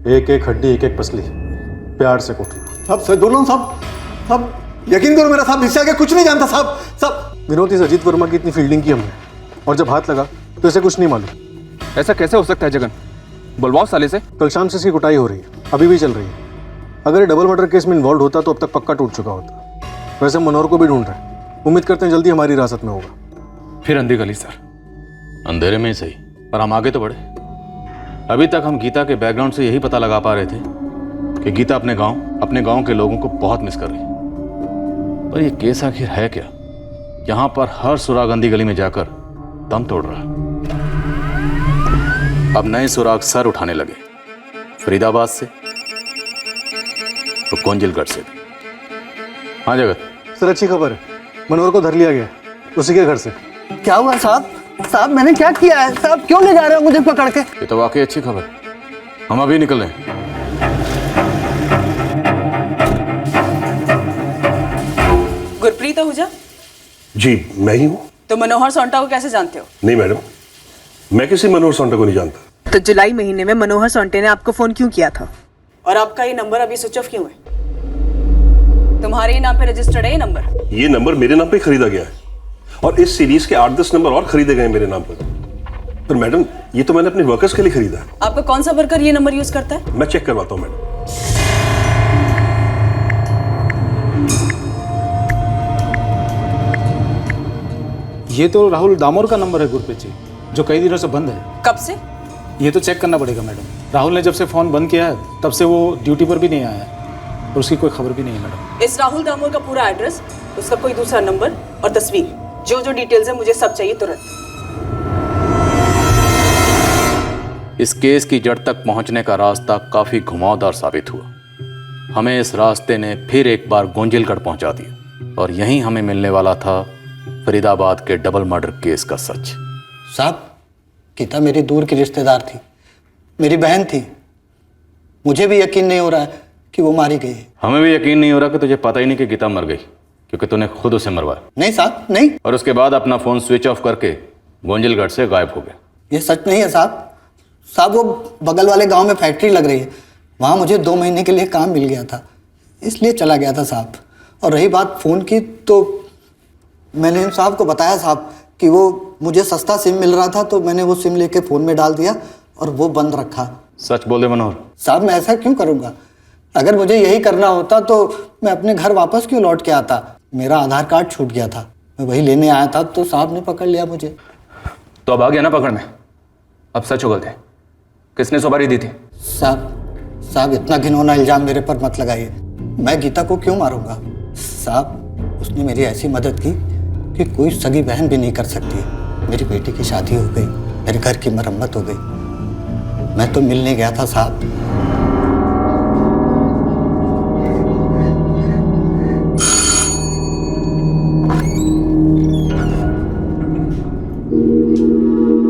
D: एक एक हड्डी, एक एक पसली प्यार से कूटना।
S: साहब सच बोल रहा हूँ साहब, साहब यकीन करो मेरा साहब, इससे आगे कुछ नहीं जानता साहब। साहब
D: विनोद, इस अजीत वर्मा की इतनी फील्डिंग की हमने, और जब हाथ लगा तो इसे कुछ नहीं मालूम।
C: ऐसा कैसे हो सकता है जगन? बुलवाओ साले से।
D: कल शाम से इसकी कुटाई हो रही है, अभी भी चल रही है। अगर ये डबल मर्डर केस में इन्वॉल्व होता तो अब तक पक्का टूट चुका होता। वैसे मनोहर को भी ढूंढ रहे हैं, उम्मीद करते हैं जल्दी हमारी हिरासत में होगा।
C: फिर अंधी गली सर।
B: अंधेरे में ही सही, पर हम आगे तो बढ़े। अभी तक हम गीता के बैकग्राउंड से यही पता लगा पा रहे थे कि गीता अपने गांव के लोगों को बहुत मिस कर रही है। पर ये केस आखिर है क्या? यहां पर हर सुराग अंधी गली में जाकर दम तोड़ रहा है। अब नए सुराग सर उठाने लगे, फरीदाबाद से तो गोंजिलगढ़ से भी। हाँ जगत
D: सर, अच्छी खबर है, मनोहर को धर लिया गया, उसी के घर से।
A: क्या हुआ साहब? साहब मैंने क्या किया है? साहब क्यों ले जा रहे हो मुझे पकड़ के?
B: ये तो वाकई अच्छी खबर है। हम अभी निकल रहे हैं।
I: गुरप्रीत आहूजा?
P: जी मैं ही हूँ।
I: तो मनोहर सोंटा को कैसे जानते हो?
P: नहीं मैडम, मैं किसी मनोहर सोंटा को नहीं जानता।
V: तो जुलाई महीने में मनोहर सोंटे ने आपको फोन क्यों किया था?
I: और आपका ये नंबर अभी स्विच ऑफ क्यों है? तुम्हारे ही नाम पे रजिस्टर्ड है ये नंबर?
P: ये नंबर मेरे नाम पे खरीदा गया है, और इस सीरीज के 8-10 नंबर और खरीदे गए मेरे नाम पर। पर मैडम ये तो मैंने अपने वर्कर्स के लिए खरीदा है।
I: आपका कौन सा वर्कर ये नंबर यूज करता है?
P: मैं चेक करवाता हूँ मैडम।
Q: ये तो राहुल दामोर का नंबर है गुरप्रीत जी, जो कई दिनों से बंद है।
I: कब से?
Q: ये तो चेक करना पड़ेगा मैडम। राहुल ने जब से फ़ोन बंद किया है तब से वो ड्यूटी पर भी नहीं आया है, और उसकी कोई खबर भी नहीं है मैडम।
I: इस राहुल दामोर का पूरा एड्रेस, उसका कोई दूसरा नंबर और तस्वीर, जो जो डिटेल्स है मुझे सब चाहिए तुरंत।
B: इस केस की जड़ तक पहुंचने का रास्ता काफी घुमावदार साबित हुआ। हमें इस रास्ते ने फिर एक बार गोंजिलगढ़ पहुंचा दिया, और यहीं हमें मिलने वाला था फरीदाबाद के डबल मर्डर केस का सच।
A: साहब गीता मेरी दूर की रिश्तेदार थी, मेरी बहन थी। मुझे भी यकीन नहीं हो रहा है कि वो मारी गई है।
B: हमें भी यकीन नहीं हो रहा कि तुझे पता ही नहीं कि गीता मर गई, क्योंकि तूने खुद उसे मरवाया।
A: नहीं साहब नहीं।
B: और उसके बाद अपना फोन स्विच ऑफ करके गोंजिलगढ़ से गायब हो गया।
A: ये सच नहीं है साहब। साहब वो बगल वाले गांव में फैक्ट्री लग रही है, वहाँ मुझे 2 महीने के लिए काम मिल गया था, इसलिए चला गया था साहब। और रही बात फ़ोन की, तो मैंने साहब को बताया साहब कि वो मुझे सस्ता सिम मिल रहा था, तो मैंने वो सिम लेके फ़ोन में डाल दिया और वो बंद रखा।
B: सच बोल दे मनोहर।
A: साहब मैं ऐसा क्यों करूँगा? अगर मुझे यही करना होता तो मैं अपने घर वापस क्यों लौट के आता? मेरा आधार कार्ड छूट गया था, मैं वही लेने आया था, तो साहब ने पकड़ लिया मुझे।
C: तो अब आ गया ना पकड़ में, अब सच उगलते। किसने सुपारी दी थी?
A: साहब इतना घिनौना इल्जाम मेरे पर मत लगाइए। मैं गीता को क्यों मारूंगा? साहब उसने मेरी ऐसी मदद की कि कोई सगी बहन भी नहीं कर सकती। मेरी बेटी की शादी हो गई, मेरे घर की मरम्मत हो गई। मैं तो मिलने गया था साहब।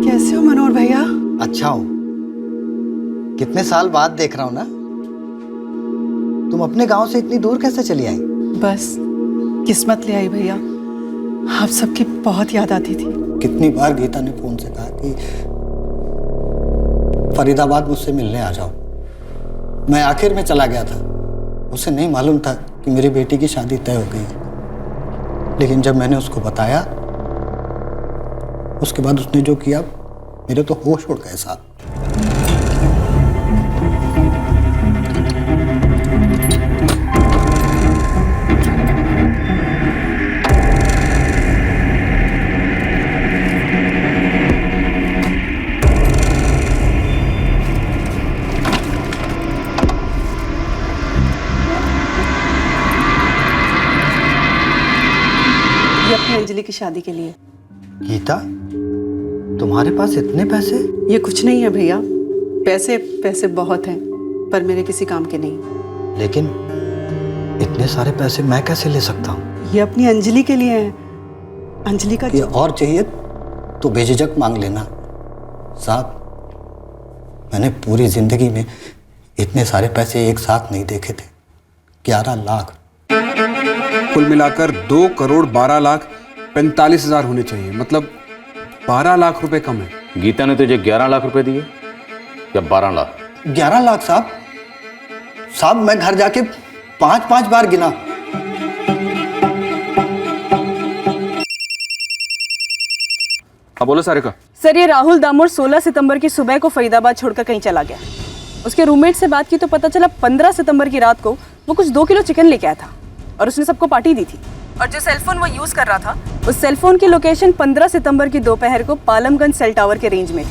V: कैसे हो मनोहर भैया?
A: अच्छा हूँ। कितने साल बाद देख रहा हूँ ना। तुम अपने गांव से इतनी दूर कैसे चली आई?
V: बस किस्मत ले आई भैया। आप सबकी बहुत याद आती थी।
A: कितनी बार गीता ने फोन से कहा कि फरीदाबाद मुझसे मिलने आ जाओ। मैं आखिर में चला गया था। उसे नहीं मालूम था कि मेरी बेटी की शादी तय हो गई है। लेकिन जब मैंने उसको बताया, उसके बाद उसने जो किया, मेरे तो होश उड़ गए साहब।
V: ये अपनी अंजलि की शादी के लिए।
A: गीता, तुम्हारे पास इतने पैसे?
V: ये कुछ नहीं है भैया। पैसे बहुत हैं, पर मेरे किसी काम के नहीं।
A: लेकिन इतने सारे पैसे मैं कैसे ले सकता हूँ?
V: ये अपनी अंजलि के लिए है। अंजलि का
A: ये और चाहिए तो बेझिझक मांग लेना। साहब, मैंने पूरी जिंदगी में इतने सारे पैसे एक साथ नहीं देखे थे। 11 लाख।
R: कुल मिलाकर 2,12,45,000 होने चाहिए। मतलब 12 लाख रुपए कम है।
B: गीता ने तुझे 11 लाख रुपए दिए या 12 लाख?
A: 11 लाख साहब, मैं घर जाके 5 बार गिना।
C: हाँ बोलो सारिका।
I: सर, ये राहुल दामोर 16 सितंबर की सुबह को फरीदाबाद छोड़कर कहीं चला गया। उसके रूममेट से बात की तो पता चला 15 सितंबर की रात को वो कुछ 2 किलो चिकन लेके आया था और उसने सबको पार्टी दी थी। और जो सेलफोन वो यूज कर रहा था, उस सेलफोन की लोकेशन 15 सितंबर की दोपहर को पालमगंज सेल टावर के रेंज में थी।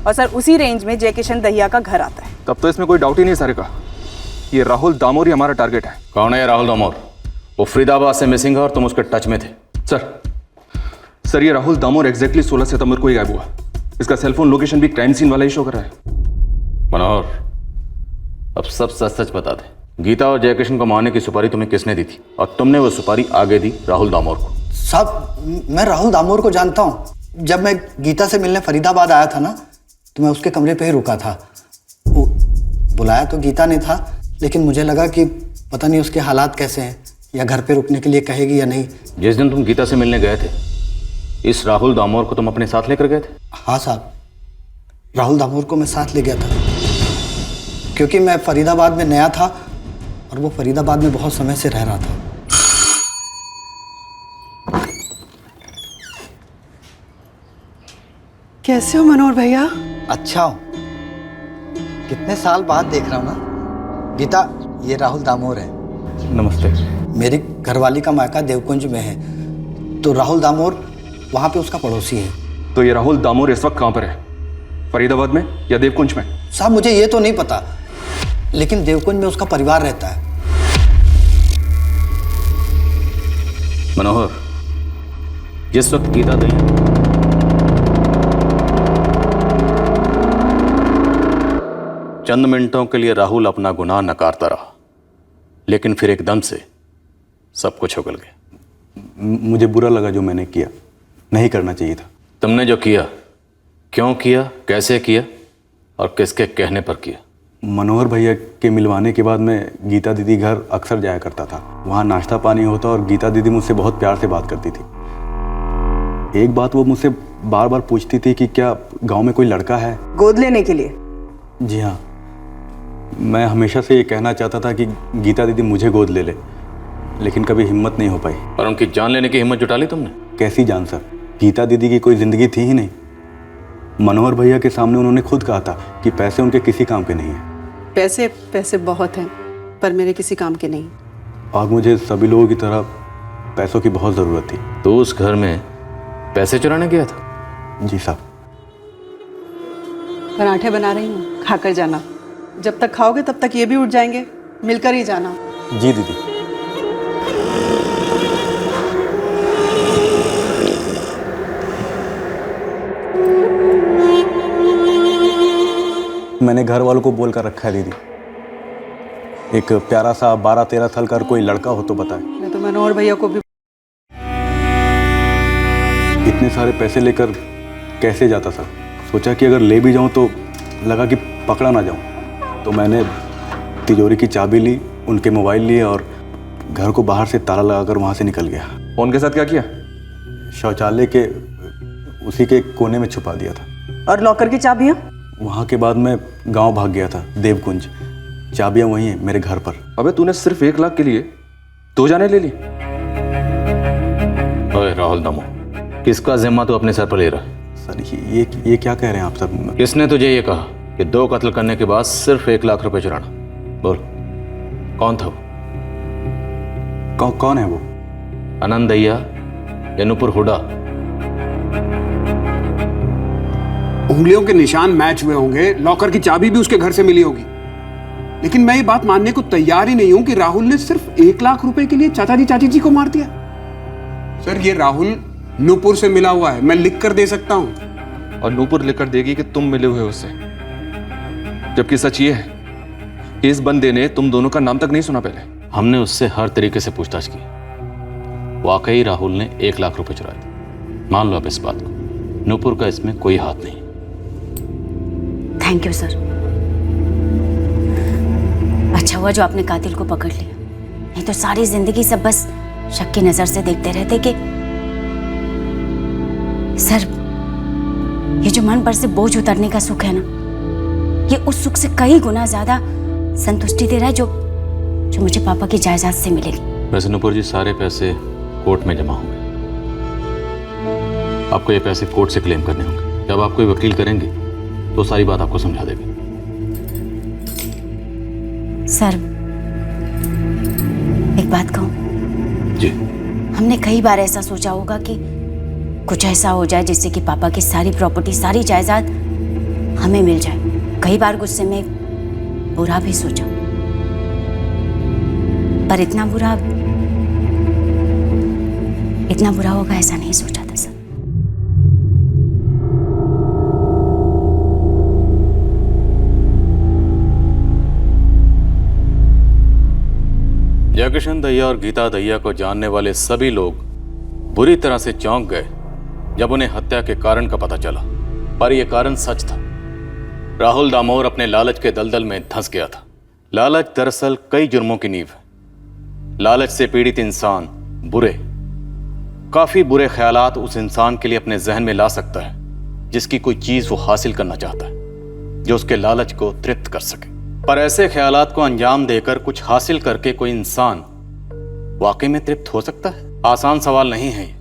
I: और सर, उसी रेंज में जय किशन दहिया का घर आता है।
C: तब तो इसमें कोई डाउट ही नहीं सारिका, ये राहुल दामोर ही हमारा टारगेट है।
B: कौन है ये राहुल दामोर? वो फरीदाबाद से मिसिंग है और तुम उसके टच में थे।
C: सर ये राहुल दामोर एग्जैक्टली 16 सितंबर को ही गायब हुआ। इसका सेलफोन लोकेशन भी क्राइम सीन वाला ही शो कर रहा है।
B: मनोहर, अब सब सच सच बता दे। गीता और जयकिशन को मारने की सुपारी तुम्हें किसने दी थी और तुमने वो सुपारी आगे दी राहुल दामोर को?
A: साहब, मैं राहुल दामोर को जानता हूँ। जब मैं गीता से मिलने फरीदाबाद आया था ना, तो मैं उसके कमरे पे ही रुका था। वो बुलाया तो गीता ने था, लेकिन मुझे लगा कि पता नहीं उसके हालात कैसे हैं या घर पे रुकने के लिए कहेगी या नहीं।
B: जिस दिन तुम गीता से मिलने गए थे, इस राहुल दामोर को तुम अपने साथ लेकर गए थे?
A: हाँ साहब, राहुल दामोर को मैं साथ ले गया था, क्योंकि मैं फरीदाबाद में नया था और वो फरीदाबाद में बहुत समय से रह रहा था।
V: कैसे हो मनोहर भैया?
A: अच्छा हूँ। कितने साल बाद देख रहा हूँ ना। गीता, ये राहुल दामोर है।
C: नमस्ते।
A: मेरी घरवाली का मायका देवकुंज में है, तो राहुल दामोर वहाँ पे उसका पड़ोसी है।
C: तो ये राहुल दामोर इस वक्त कहाँ पर है? फरीदाबाद में या देवकुंज में?
A: साहब, मुझे ये तो नहीं पता, लेकिन देवकुंज में उसका परिवार रहता है।
B: मनोहर, जिस वक्त गीता दहिया चंद मिनटों के लिए राहुल अपना गुनाह नकारता रहा, लेकिन फिर एकदम से सब कुछ उगल गया।
G: मुझे बुरा लगा जो मैंने किया, नहीं करना चाहिए था।
B: तुमने जो किया, क्यों किया, कैसे किया और किसके कहने पर किया?
G: मनोहर भैया के मिलवाने के बाद मैं गीता दीदी घर अक्सर जाया करता था। वहाँ नाश्ता पानी होता और गीता दीदी मुझसे बहुत प्यार से बात करती थी। एक बात वो मुझसे बार बार पूछती थी कि क्या गांव में कोई लड़का है
I: गोद लेने के लिए?
G: जी हाँ। मैं हमेशा से ये कहना चाहता था कि गीता दीदी मुझे गोद ले ले, लेकिन कभी हिम्मत नहीं हो पाई।
B: और उनकी जान लेने की हिम्मत जुटा ली तुमने?
G: कैसी जान सर, गीता दीदी की कोई जिंदगी थी ही नहीं। मनोहर भैया के सामने उन्होंने खुद कहा था कि पैसे उनके किसी काम के नहीं है।
V: पैसे बहुत हैं, पर मेरे किसी काम के नहीं।
G: और मुझे सभी लोगों की तरह पैसों की बहुत ज़रूरत थी।
B: तो उस घर में पैसे चुराने गया था?
G: जी साहब।
V: पराठे बना रही हूँ, खाकर जाना। जब तक खाओगे तब तक ये भी उठ जाएंगे, मिलकर ही जाना।
D: जी दीदी। मैंने घर वालों को बोल कर रखा है दीदी, एक प्यारा सा 12-13 साल का कोई लड़का हो तो बताए।
V: मैं तो मनोहर भैया को भी
D: इतने सारे पैसे लेकर कैसे जाता सर? सोचा कि अगर ले भी जाऊं तो लगा कि पकड़ा ना जाऊं, तो मैंने तिजोरी की चाबी ली, उनके मोबाइल लिए और घर को बाहर से ताला लगाकर वहां से निकल गया।
C: फोन के साथ क्या किया?
D: शौचालय के उसी के कोने में छुपा दिया था।
V: और लॉकर की चाबियां?
D: वहां के बाद मैं गांव भाग गया था, देवकुंज। चाबियां वहीं हैं मेरे घर पर।
C: अबे तूने सिर्फ 1 लाख के लिए 2 जाने ले ली?
B: ओए राहुल दामो, किसका जिम्मा तू अपने सर पर ले रहा है?
D: सर ये क्या कह रहे हैं आप सब?
B: किसने तुझे ये कहा कि 2 कत्ल करने के बाद सिर्फ 1 लाख रुपए चुराना? बोल, कौन था वो?
D: कौन है वो?
B: आनंद दैया या नुपुर हुडा?
R: उंगलियों के निशान मैच हुए होंगे, लॉकर की चाबी भी उसके घर से मिली होगी, लेकिन मैं ये बात मानने को तैयार ही नहीं हूं कि राहुल ने सिर्फ 1 लाख रुपए के लिए चाचा जी चाची जी को मार दिया। सर ये राहुल नूपुर से मिला हुआ है, मैं लिख कर दे सकता हूं।
C: और नूपुर लिख कर देगी कि तुम मिले हुए उससे, जबकि सच ये है कि इस बंदे ने तुम दोनों का नाम तक नहीं सुना पहले।
B: हमने उससे हर तरीके से पूछताछ की, वाकई राहुल ने 1 लाख रुपए चुराए थे। मान लो अब इस बात को, नूपुर का इसमें कोई हाथ नहीं।
W: Thank you sir. अच्छा हुआ जो आपने कातिल को पकड़ लिया, नहीं तो सारी जिंदगी सब बस शक की नजर से देखते रहते कि सर ये जो मन पर से बोझ उतरने का सुख है ना, ये उस सुख से कई गुना ज्यादा संतुष्टि दे रहा है जो मुझे पापा की जायदाद से मिलेगी।
B: वैसे नूपुर जी, सारे पैसे कोर्ट में जमा होंगे, आपको ये पैसे कोर्ट से क्लेम करने होंगे। जब आप कोई वकील करेंगे तो सारी बात आपको समझा देगी।
W: सर एक बात कहूं?
B: जी।
W: हमने कई बार ऐसा सोचा होगा कि कुछ ऐसा हो जाए जिससे कि पापा की सारी प्रॉपर्टी, सारी जायदाद हमें मिल जाए। कई बार गुस्से में बुरा भी सोचा, पर इतना बुरा होगा ऐसा नहीं सोचा था सर।
B: जयकिशन दैया और गीता दैया को जानने वाले सभी लोग बुरी तरह से चौंक गए जब उन्हें हत्या के कारण का पता चला, पर यह कारण सच था। राहुल दामोर अपने लालच के दलदल में धंस गया था। लालच दरअसल कई जुर्मों की नींव है। लालच से पीड़ित इंसान काफी बुरे ख्यालात उस इंसान के लिए अपने जहन में ला सकता है जिसकी कोई चीज वो हासिल करना चाहता है, जो उसके लालच को तृप्त कर सके। पर ऐसे ख्यालात को अंजाम देकर कुछ हासिल करके कोई इंसान वाकई में तृप्त हो सकता है? आसान सवाल नहीं है ये,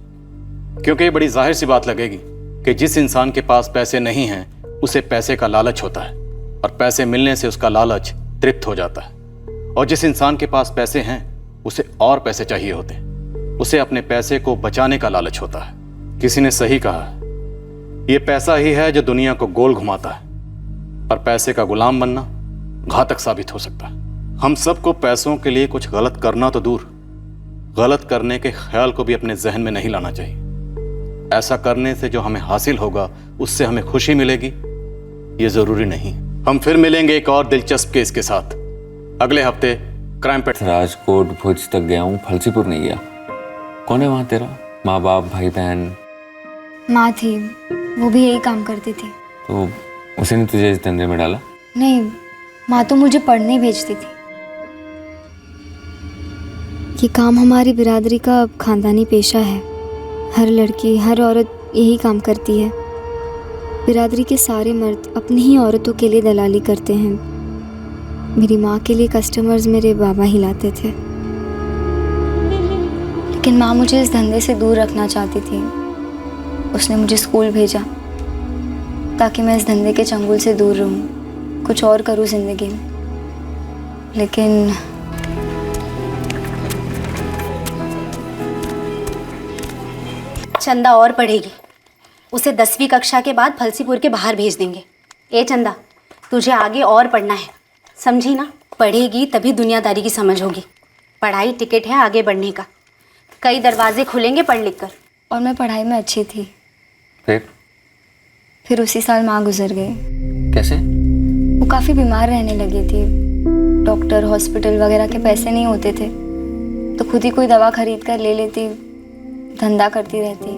B: क्योंकि ये बड़ी जाहिर सी बात लगेगी कि जिस इंसान के पास पैसे नहीं हैं उसे पैसे का लालच होता है, और पैसे मिलने से उसका लालच तृप्त हो जाता है। और जिस इंसान के पास पैसे हैं उसे और पैसे चाहिए होते हैं, उसे अपने पैसे को बचाने का लालच होता है। किसी ने सही कहा है, ये पैसा ही है जो दुनिया को गोल घुमाता है, पर पैसे का गुलाम बनना घातक साबित हो सकता है। हम सबको पैसों के लिए कुछ गलत करना तो दूर, गलत करने के ख्याल को भी अपने जहन में नहीं लाना चाहिए। ऐसा करने से जो हमें हासिल होगा उससे हमें खुशी मिलेगी, ये जरूरी नहीं। हम फिर मिलेंगे एक और दिलचस्प केस के साथ अगले हफ्ते क्राइम पेट्रोल।
H: राजकोट भुज तक गया हूँ, फलसीपुर नहीं गया। कौन है वहाँ तेरा? माँ बाप, भाई बहन?
K: माँ थी, वो भी यही काम करती थी।
H: तो उसी ने तुझे इस धंधे में डाला?
K: नहीं, माँ तो मुझे पढ़ने भेजती थी। ये काम हमारी बिरादरी का खानदानी पेशा है। हर लड़की, हर औरत यही काम करती है। बिरादरी के सारे मर्द अपनी ही औरतों के लिए दलाली करते हैं। मेरी माँ के लिए कस्टमर्स मेरे बाबा ही लाते थे, लेकिन माँ मुझे इस धंधे से दूर रखना चाहती थी। उसने मुझे स्कूल भेजा ताकि मैं इस धंधे के चंगुल से दूर रहूं, कुछ और करूं जिंदगी में। लेकिन
W: चंदा और पढ़ेगी, उसे 10वीं कक्षा के बाद फलसीपुर के बाहर भेज देंगे। ए चंदा, तुझे आगे और पढ़ना है, समझी ना? पढ़ेगी तभी दुनियादारी की समझ होगी। पढ़ाई टिकट है आगे बढ़ने का, कई दरवाजे खुलेंगे पढ़ लिख कर।
K: और मैं पढ़ाई में अच्छी थी।
H: फिर
K: उसी साल माँ गुजर गई।
H: कैसे?
K: वो काफ़ी बीमार रहने लगी थी। डॉक्टर, हॉस्पिटल वगैरह के पैसे नहीं होते थे, तो खुद ही कोई दवा खरीद कर ले लेती, धंधा करती रहती।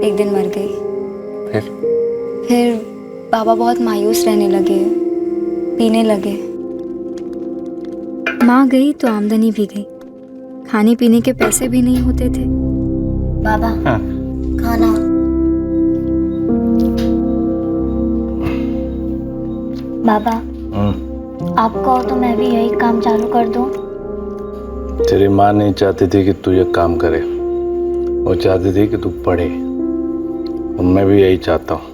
K: एक दिन मर गई। फिर बाबा बहुत मायूस रहने लगे, पीने लगे। माँ गई तो आमदनी भी गई, खाने पीने के पैसे भी नहीं होते थे।
W: बाबा खाना।
K: बाबा आप कहो तो मैं भी यही काम चालू कर दूं।
F: तेरी माँ नहीं चाहती थी कि तू ये काम करे, वो चाहती थी कि तू पढ़े, और मैं भी यही चाहता हूँ।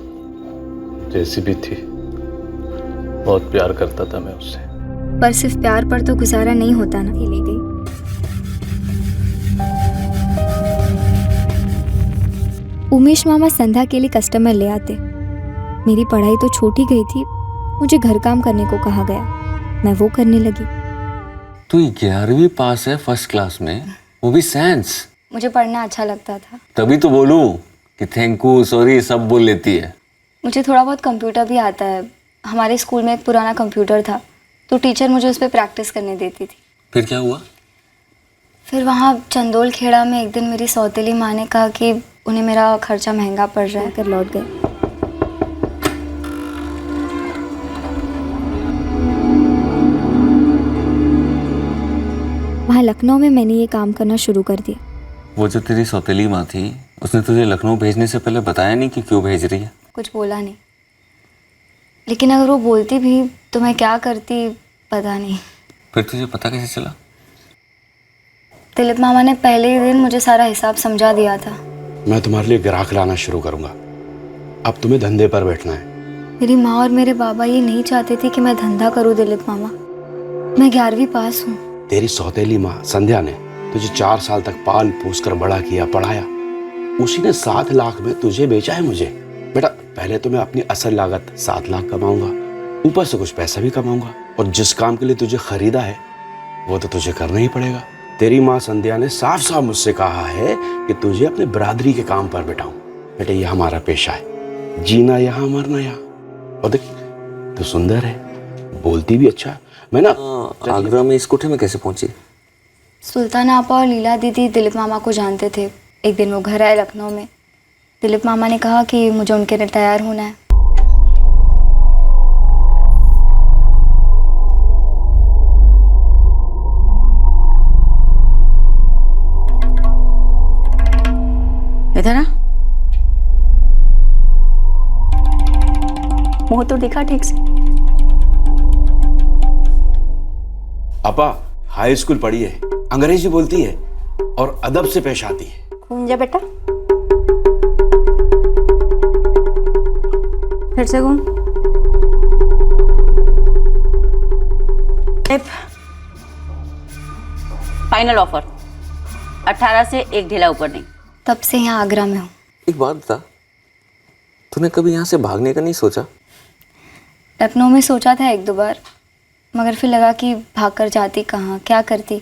F: जैसी भी थी, बहुत प्यार करता था मैं उससे।
K: पर सिर्फ प्यार पर तो गुजारा नहीं होता ना। ले गई। उमेश मामा संध्या के लिए कस्टमर ले आते। मेरी पढ़ाई तो छोटी गई थी, मुझे घर काम करने को कहा गया, मैं वो करने लगी।
H: तू 11वीं पास है फर्स्ट क्लास में, वो भी साइंस।
K: मुझे पढ़ना अच्छा लगता था,
H: तभी तो बोलूं कि थैंक यू सॉरी सब बोल लेती है।
K: मुझे थोड़ा बहुत कंप्यूटर भी आता है। हमारे स्कूल में एक पुराना कंप्यूटर था, तो टीचर मुझे उस पर प्रैक्टिस करने देती थी।
H: फिर क्या हुआ?
K: फिर वहाँ चंदोल खेड़ा में एक दिन मेरी सौतेली माँ ने कहा कि उन्हें मेरा खर्चा महंगा पड़ रहा है, कर लौट गए। वहाँ लखनऊ में मैंने ये काम करना शुरू कर दिया।
H: वो जो तेरी सौतेली माँ थी, उसने तुझे लखनऊ भेजने से पहले बताया नहीं कि क्यों भेज रही है?
K: कुछ बोला नहीं, लेकिन अगर वो बोलती भी तो मैं क्या करती पता नहीं।
H: फिर तुझे पता कैसे चला?
K: दिलीप मामा ने पहले ही दिन मुझे सारा हिसाब समझा दिया था।
R: मैं तुम्हारे लिए ग्राहक लाना शुरू करूंगा, अब तुम्हें धंधे पर बैठना है।
K: मेरी माँ और मेरे बाबा ये नहीं चाहते थे कि मैं धंधा करूँ दिलीप मामा। मैं 11वीं पास हूँ।
R: तेरी सौतेली माँ संध्या ने तुझे 4 साल तक पाल पोस कर बड़ा किया, पढ़ाया। उसी ने 7 लाख में तुझे बेचा है मुझे। बेटा पहले तो मैं अपनी असल लागत 7 लाख कमाऊंगा, ऊपर से कुछ पैसा भी कमाऊंगा, और जिस काम के लिए तुझे खरीदा है वो तो तुझे करना ही पड़ेगा। तेरी माँ संध्या ने साफ साफ मुझसे कहा है कि तुझे अपने बरादरी के काम पर बैठाऊं। बेटा ये हमारा पेशा है, जीना यहाँ मरना यहाँ। और देख तू सुंदर है, बोलती भी अच्छा है। मैं ना
H: आगरा में इस कोठे में कैसे पहुंची?
K: सुल्तान आपा और लीला दीदी दिलीप मामा को जानते थे। एक दिन वो घर आए लखनऊ में। दिलीप मामा ने कहा कि मुझे उनके लिए तैयार होना है।
W: इधर ना, मुंह तो दिखा ठीक से।
R: अपा हाई स्कूल पढ़ी है, अंग्रेजी बोलती है और अदब से पेश आती है।
W: घूम जा बेटा, फिर से घूम।
M: फाइनल ऑफर 18 से एक ढीला ऊपर नहीं।
K: तब से यहाँ आगरा में हूँ।
H: एक बात बता, तूने कभी यहाँ से भागने का नहीं सोचा?
K: लखनऊ में सोचा था 1-2 बार, मगर फिर लगा कि भागकर जाती कहाँ, क्या करती,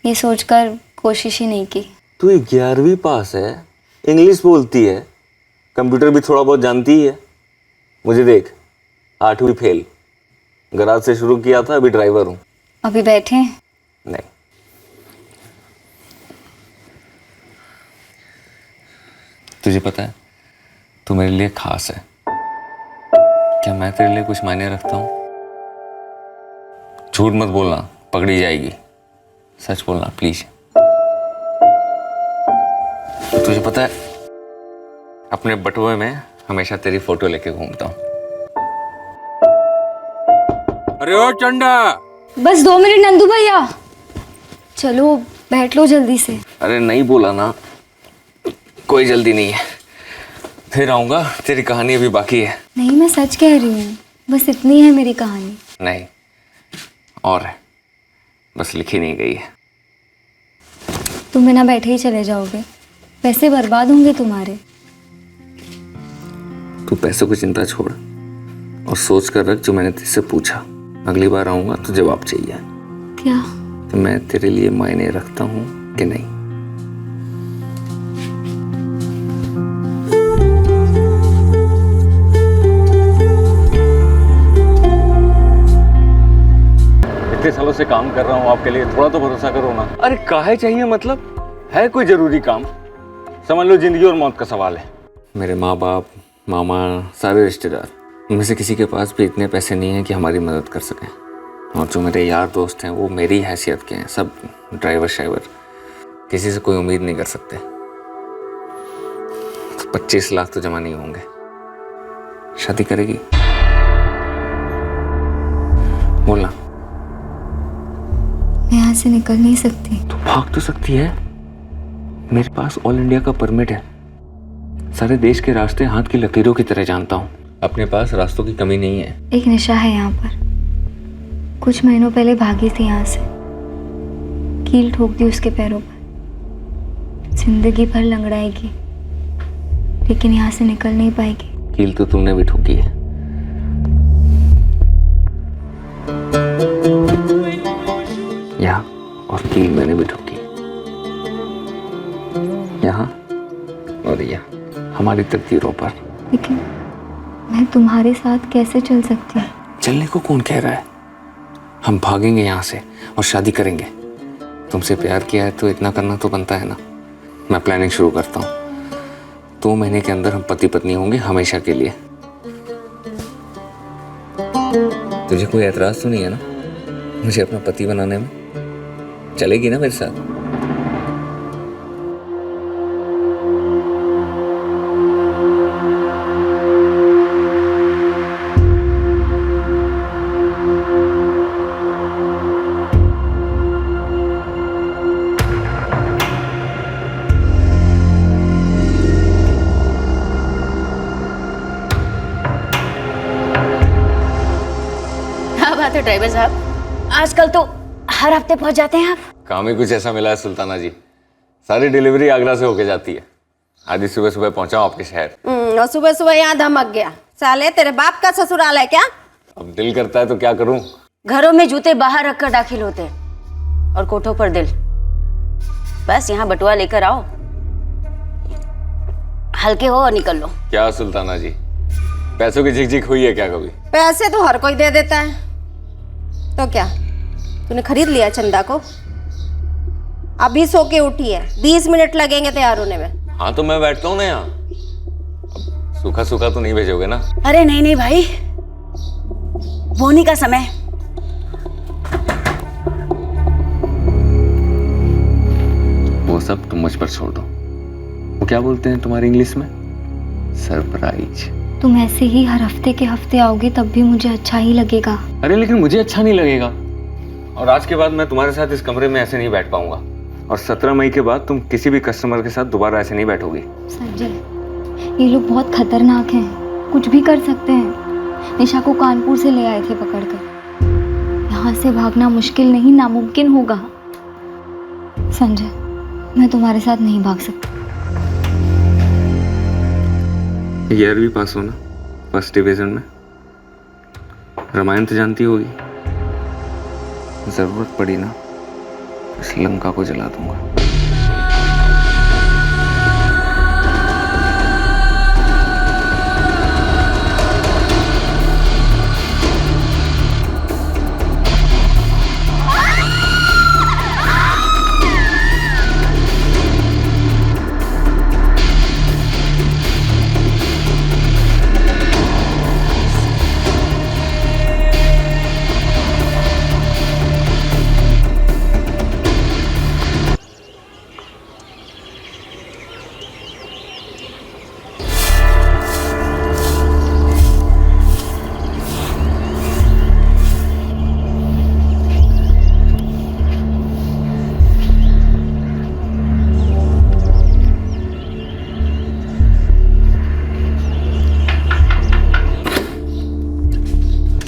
K: ये सोचकर कोशिश ही नहीं की।
H: तू 11वीं पास है, इंग्लिश बोलती है, कंप्यूटर भी थोड़ा बहुत जानती ही है। मुझे देख, 8वीं फेल, गराज से शुरू किया था, अभी ड्राइवर हूँ।
K: अभी बैठे हैं?
H: नहीं, तुझे पता है तू मेरे लिए खास है। क्या मैं तेरे लिए कुछ मायने रखता हूँ? झूठ मत बोलना, पकड़ी जाएगी। सच बोलना प्लीज। तुझे पता है अपने बटुए में हमेशा तेरी फोटो लेके घूमता हूँ।
T: अरे ओ चंडा,
K: बस 2 मिनट नंदू भैया, चलो बैठ लो जल्दी से।
H: अरे नहीं बोला ना, कोई जल्दी नहीं है, फिर आऊंगा, तेरी कहानी अभी बाकी है।
K: नहीं मैं सच कह रही हूँ, बस इतनी है मेरी कहानी।
H: नहीं और है, बस लिखी नहीं गई है।
K: तुम बिना बैठे ही चले जाओगे, पैसे बर्बाद होंगे तुम्हारे।
H: तू पैसों की चिंता छोड़, और सोच कर रख जो मैंने तुझसे पूछा। अगली बार आऊंगा तो जवाब चाहिए।
K: क्या?
H: कि मैं तेरे लिए मायने रखता हूँ कि नहीं।
F: इतने सालों से काम कर रहा हूँ आपके लिए, थोड़ा तो भरोसा करो ना।
H: अरे काहे चाहिए, मतलब है कोई जरूरी काम?
F: समझ लो जिंदगी और मौत का सवाल है।
H: मेरे माँ बाप, मामा, सारे रिश्तेदार, इनमें से किसी के पास भी इतने पैसे नहीं हैं कि हमारी मदद कर सकें। और जो मेरे यार दोस्त हैं वो मेरी हैसियत के हैं, सब ड्राइवर शाइवर, किसी से कोई उम्मीद नहीं कर सकते। तो 25 लाख तो जमा नहीं होंगे। शादी करेगी? बोलना।
K: मैं यहाँ से निकल नहीं सकती।
H: तो भाग तो सकती है, मेरे पास ऑल इंडिया का परमिट है। सारे देश के रास्ते हाथ की लकीरों की तरह जानता हूँ। अपने पास रास्तों की कमी नहीं है।
K: एक नशा है यहाँ पर। कुछ महीनों पहले भागी थी यहाँ से, कील ठोक दी उसके पैरों पर। जिंदगी भर लंगड़ाएगी, लेकिन यहाँ से निकल नहीं पाएगी।
H: कील तो तुमने भी ठोकी है। यहाँ और कील मैंने भी ठोकी, यहाँ और यहाँ, हमारी तकदीरों पर।
K: लेकिन मैं तुम्हारे साथ कैसे चल सकती हूँ?
H: चलने को कौन कह रहा है? हम भागेंगे यहाँ से और शादी करेंगे। तुमसे प्यार किया है तो इतना करना तो बनता है ना। मैं प्लानिंग शुरू करता हूँ। 2 महीने के अंदर हम पति पत्नी होंगे हमेशा के लिए। तुझे कोई एतराज तो नहीं है ना मुझे अपना पति बनाने में? चलेगी ना मेरे साथ?
W: क्या बात है ड्राइवर साहब, आजकल तो हर हफ्ते पहुंच जाते हैं आप।
H: काम ही कुछ ऐसा मिला है सुल्ताना जी, सारी डिलीवरी आगरा से होके जाती है। आज सुबह सुबह पहुंचा हूं आपके शहर।
W: और सुबह सुबह यहाँ धमक गया। साले तेरे बाप का ससुराल है क्या?
H: अब दिल करता है तो क्या करूं।
W: घरों में जूते बाहर रखकर दाखिल होते हैं और कोठों पर दिल। बस यहाँ बटुआ लेकर आओ, हल्के हो और निकल लो।
H: क्या सुल्ताना जी, पैसों की झिकझिक हुई है क्या कभी?
W: पैसे तो हर कोई दे देता है, तो क्या तूने खरीद लिया चंदा को? अभी सो के उठी है, 20 मिनट लगेंगे तैयार होने में।
H: हाँ तो मैं बैठता हूँ ना यहाँ। अब सूखा सूखा तो नहीं भेजोगे ना?
W: अरे नहीं नहीं भाई, बोनी का समय।
H: वो सब तुम मुझ पर छोड़ दो। वो क्या बोलते हैं तुम्हारी इंग्लिश में? सरप्राइज।
K: तुम ऐसे ही हर हफ्ते के हफ्ते आओगे तब भी मुझे अच्छा ही लगेगा।
H: अरे लेकिन मुझे अच्छा नहीं लगेगा, और आज के बाद मैं तुम्हारे साथ इस कमरे में ऐसे नहीं बैठ पाऊंगा। और 17 मई के बाद तुम किसी भी कस्टमर के साथ दोबारा ऐसे नहीं बैठोगी।
K: संजय, ये लोग बहुत खतरनाक हैं, कुछ भी कर सकते हैं। निशा को कानपुर से ले आए थे पकड़कर। यहाँ से भागना मुश्किल नहीं, नामुमकिन होगा। संजय, मैं तुम्हारे साथ नहीं भाग सकती।
H: 11वीं पास हो ना, फर्स्ट डिवीजन में। रामायण तो जानती होगी। जरूरत पड़ी ना इस लंका को जला दूंगा।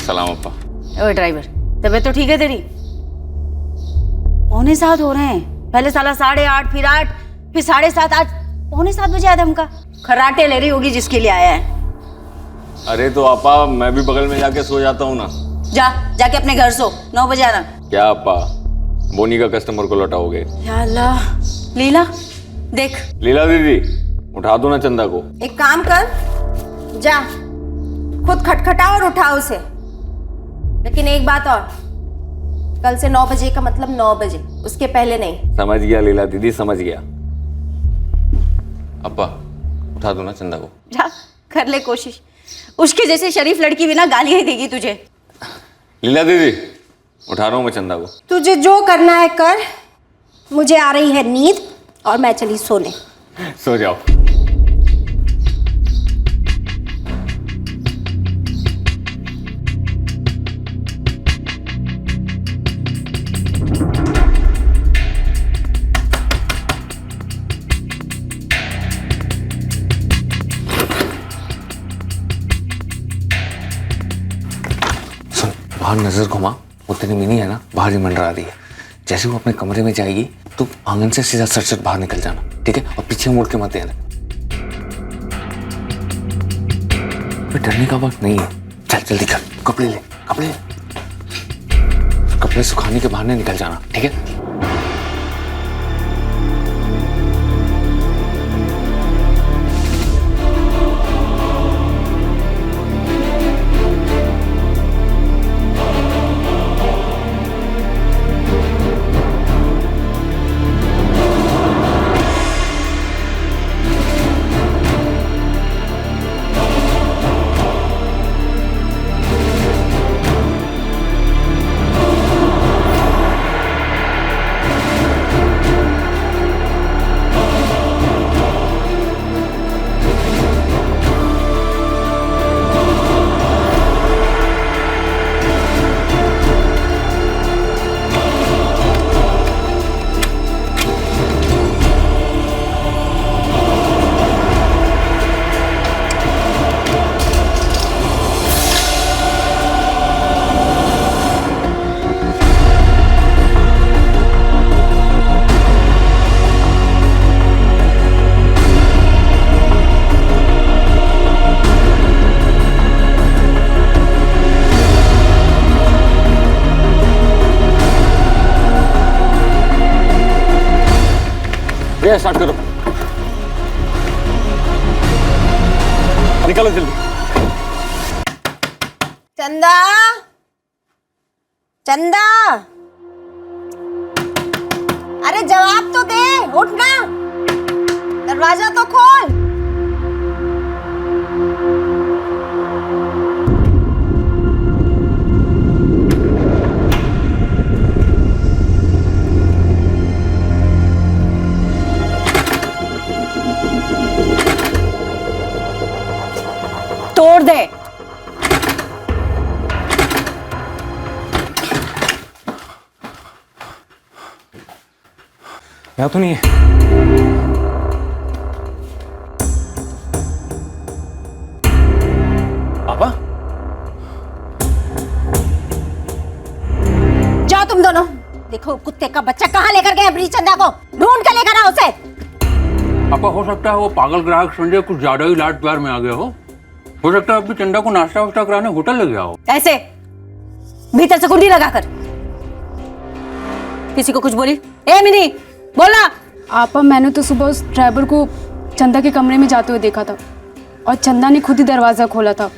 H: सलाम अप्पा।
W: ओए ड्राइवर, तबीयत तो ठीक है तेरी? 6:45 हो रहे हैं। पहले साला 8:30, फिर 8, फिर 7:30, आज 6:45 बजे आया था हमका। खराटे ले रही होगी जिसके लिए आया है।
H: अरे तो आपा मैं भी बगल में जाके सो जाता हूँ ना।
M: जाके अपने घर सो, 9 बजे आना।
H: क्या आपा बोनी का कस्टमर को लौटाओगे?
M: या अल्लाह। लीला देख।
H: लीला दीदी उठा दो ना चंदा को।
N: एक काम कर, जा खुद खटखटा और उठा उसे। लेकिन एक बात और, कल से 9 बजे का मतलब 9 बजे, उसके पहले नहीं।
H: समझ गया लीला दीदी, समझ गया। अब्बा उठा दो ना चंदा को।
N: जा कर ले कोशिश, उसके जैसे शरीफ लड़की भी ना गालियां ही देगी तुझे।
H: लीला दीदी उठा रहा हूँ मैं चंदा को।
N: तुझे जो करना है कर, मुझे आ रही है नींद और मैं चली सोने।
H: सो जाओ। बाहर नजर घुमा, वो तेरी मिनी है ना बाहर ही मंडरा रही है। जैसे वो अपने कमरे में जाएगी तो आंगन से सीधा सट बाहर निकल जाना, ठीक है? और पीछे मुड़ के मत देना। डरने का वक्त नहीं है। चल जल्दी कर, कपड़े ले, कपड़े सुखाने के बहाने निकल जाना, ठीक है? स्टार्ट करो, निकालो जल्दी।
N: चंदा, चंदा, अरे जवाब तो दे, उठ ना, दरवाजा तो खोल। तोड़ दे।
H: यहाँ तो नहीं है। पापा
N: जाओ तुम दोनों, देखो कुत्ते का बच्चा कहाँ लेकर गए अपनी चंदा को, ढूंढ कर लेकर आओ उसे।
T: पापा हो सकता है वो पागल ग्राहक संजय कुछ ज्यादा ही लाड प्यार में आ गया हो सकता है अपनी चंदा को नाश्ता वास्ता कराने होटल ले गया हो।
N: ऐसे भीतर से कुंडी लगाकर। किसी को कुछ बोली? ए मिनी बोला।
O: आपा मैंने तो सुबह उस ड्राइवर को चंदा के कमरे में जाते हुए देखा था और चंदा ने खुद ही दरवाजा खोला था।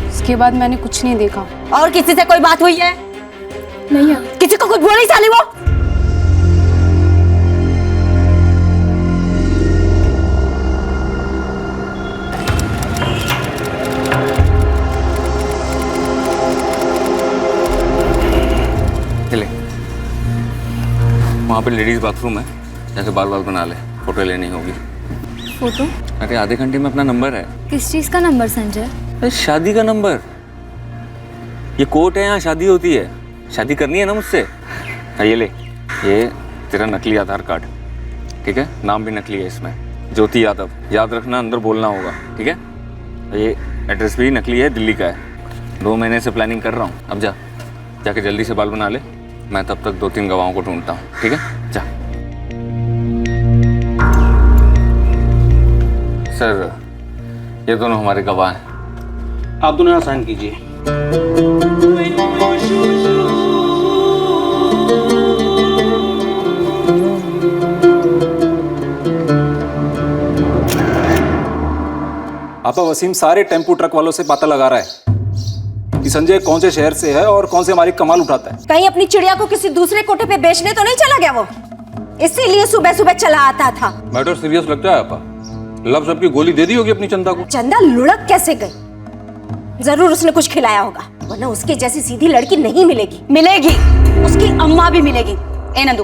O: उसके बाद मैंने कुछ नहीं देखा।
N: और किसी से कोई बात हुई है?
O: नहीं है।
N: किसी को कुछ बोली साली वो?
H: वहाँ पे लेडीज बाथरूम है, जाके बाल बना ले, फोटो लेनी होगी।
K: फोटो?
H: अरे आधे घंटे में अपना नंबर है।
K: किस चीज़ का नंबर संजय?
H: अरे शादी का नंबर। ये कोर्ट है, यहाँ शादी होती है। शादी करनी है ना मुझसे। ये ले, ये तेरा नकली आधार कार्ड, ठीक है? नाम भी नकली है इसमें, ज्योति यादव। याद रखना, अंदर बोलना होगा, ठीक है? ये एड्रेस भी नकली है, दिल्ली का है। 2 महीने से प्लानिंग कर रहा हूँ। अब जा, जाके जल्दी से बाल बना ले, मैं तब तक 2-3 गवाहों को ढूंढता हूँ, ठीक है? जा। सर, ये दोनों हमारे गवाह हैं।
Q: आप दोनों यहाँ साइन कीजिए। आपा वसीम सारे टेम्पो ट्रक वालों से पता लगा रहा है कि संजय कौन से शहर से है और कौन से हमारी कमाल उठाता है।
N: कहीं अपनी चिड़िया को किसी दूसरे कोठे पे बेचने तो नहीं चला गया वो, इसीलिए सुबह सुबह चला आता था।
T: मैटर सीरियस लगता है आपा। लफ्ज आपकी गोली दे दी होगी अपनी चंदा को।
N: चंदा लुढ़क कैसे गई? जरूर उसने कुछ खिलाया होगा, वरना उसके जैसी सीधी लड़की नहीं मिलेगी। मिलेगी, उसकी अम्मा भी मिलेगी। ए नंदू,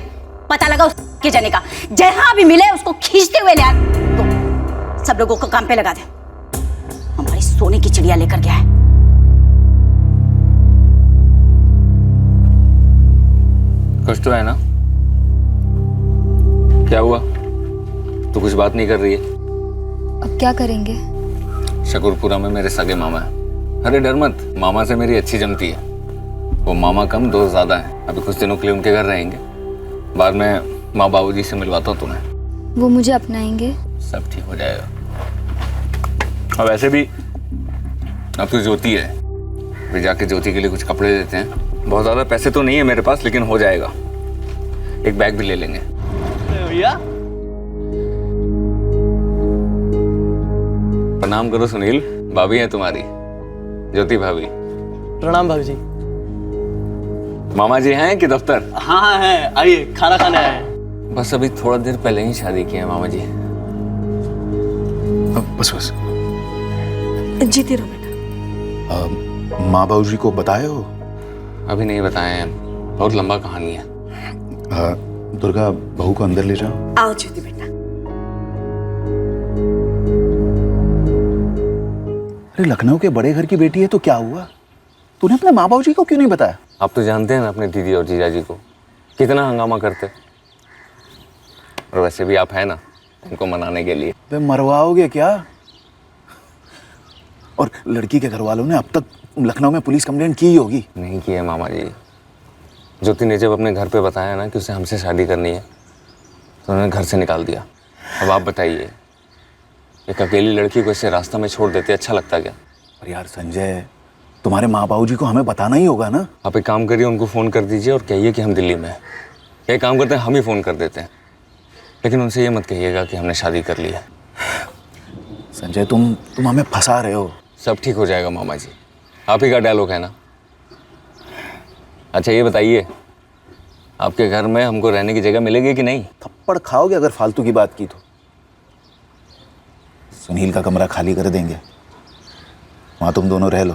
N: पता लगा उसके जाने का, जहां भी मिले उसको खींचते हुए ले आ। तो सब लोगों को काम पे लगा दे, हमारी सोने की चिड़िया लेकर गया है।
H: कुछ तो है ना? क्या हुआ? तो कुछ बात नहीं कर रही है?
K: अब क्या करेंगे?
H: शकरपुरा में मेरे सगे मामा है। अरे डर मत, मामा से मेरी अच्छी जमती है। वो मामा कम दोस्त ज्यादा है। अभी कुछ दिनों के लिए उनके घर रहेंगे, बाद में माँ बाबूजी से मिलवाता हूँ तुम्हें।
K: वो मुझे अपनाएंगे?
H: सब ठीक हो जाएगा। और वैसे भी अब तो ज्योति है, फिर जाके ज्योति के लिए कुछ कपड़े देते हैं। बहुत ज्यादा पैसे तो नहीं है मेरे पास, लेकिन हो जाएगा। एक बैग भी ले लेंगे।
J: भैया
H: प्रणाम करो सुनील, भाभी है तुम्हारी, ज्योति भाभी।
J: प्रणाम भाभी जी।
H: मामा जी हैं कि दफ्तर?
J: हाँ हाँ है, आइए खाना खाने आए।
H: बस अभी थोड़ा देर पहले ही शादी की है मामा जी।
S: बस बस।
N: जीती रहो बेटा।
S: माँ बाबू जी को बताए हो?
H: अभी नहीं बताए हैं, बहुत लंबा कहानी है।
S: दुर्गा, बहू को अंदर ले जाओ।
N: आओ ज्योति बेटा।
S: अरे लखनऊ के बड़े घर की बेटी है तो क्या हुआ? तूने अपने माँ बाबू जी को क्यों नहीं बताया?
H: आप तो जानते हैं ना अपने दीदी और जीजा जी को, कितना हंगामा करते। और वैसे भी आप है ना उनको मनाने के लिए।
S: वे मरवाओगे क्या? और लड़की के घर वालों ने अब तक लखनऊ में पुलिस कंप्लेंट की होगी।
H: नहीं की है मामा जी। ज्योति ने जब अपने घर पे बताया ना कि उसे हमसे शादी करनी है, तो उन्होंने घर से निकाल दिया। अब आप बताइए, एक अकेली लड़की को ऐसे रास्ता में छोड़ देते अच्छा लगता क्या?
S: और यार संजय, तुम्हारे माँ बाबू जी को हमें बताना ही होगा ना।
H: आप एक काम करिए, उनको फ़ोन कर दीजिए और कहिए कि हम दिल्ली में हैं। एक काम करते हैं, हम ही फ़ोन कर देते हैं, लेकिन उनसे ये मत कहिएगा कि हमने शादी कर ली है।
S: संजय तुम हमें फंसा रहे हो।
H: सब ठीक हो जाएगा मामा जी, आप ही का डायलॉग है ना। अच्छा ये बताइए, आपके घर में हमको रहने की जगह मिलेगी कि नहीं?
S: थप्पड़ खाओगे अगर फालतू की बात की तो। सुनील का कमरा खाली कर देंगे, वहां तुम दोनों रह लो।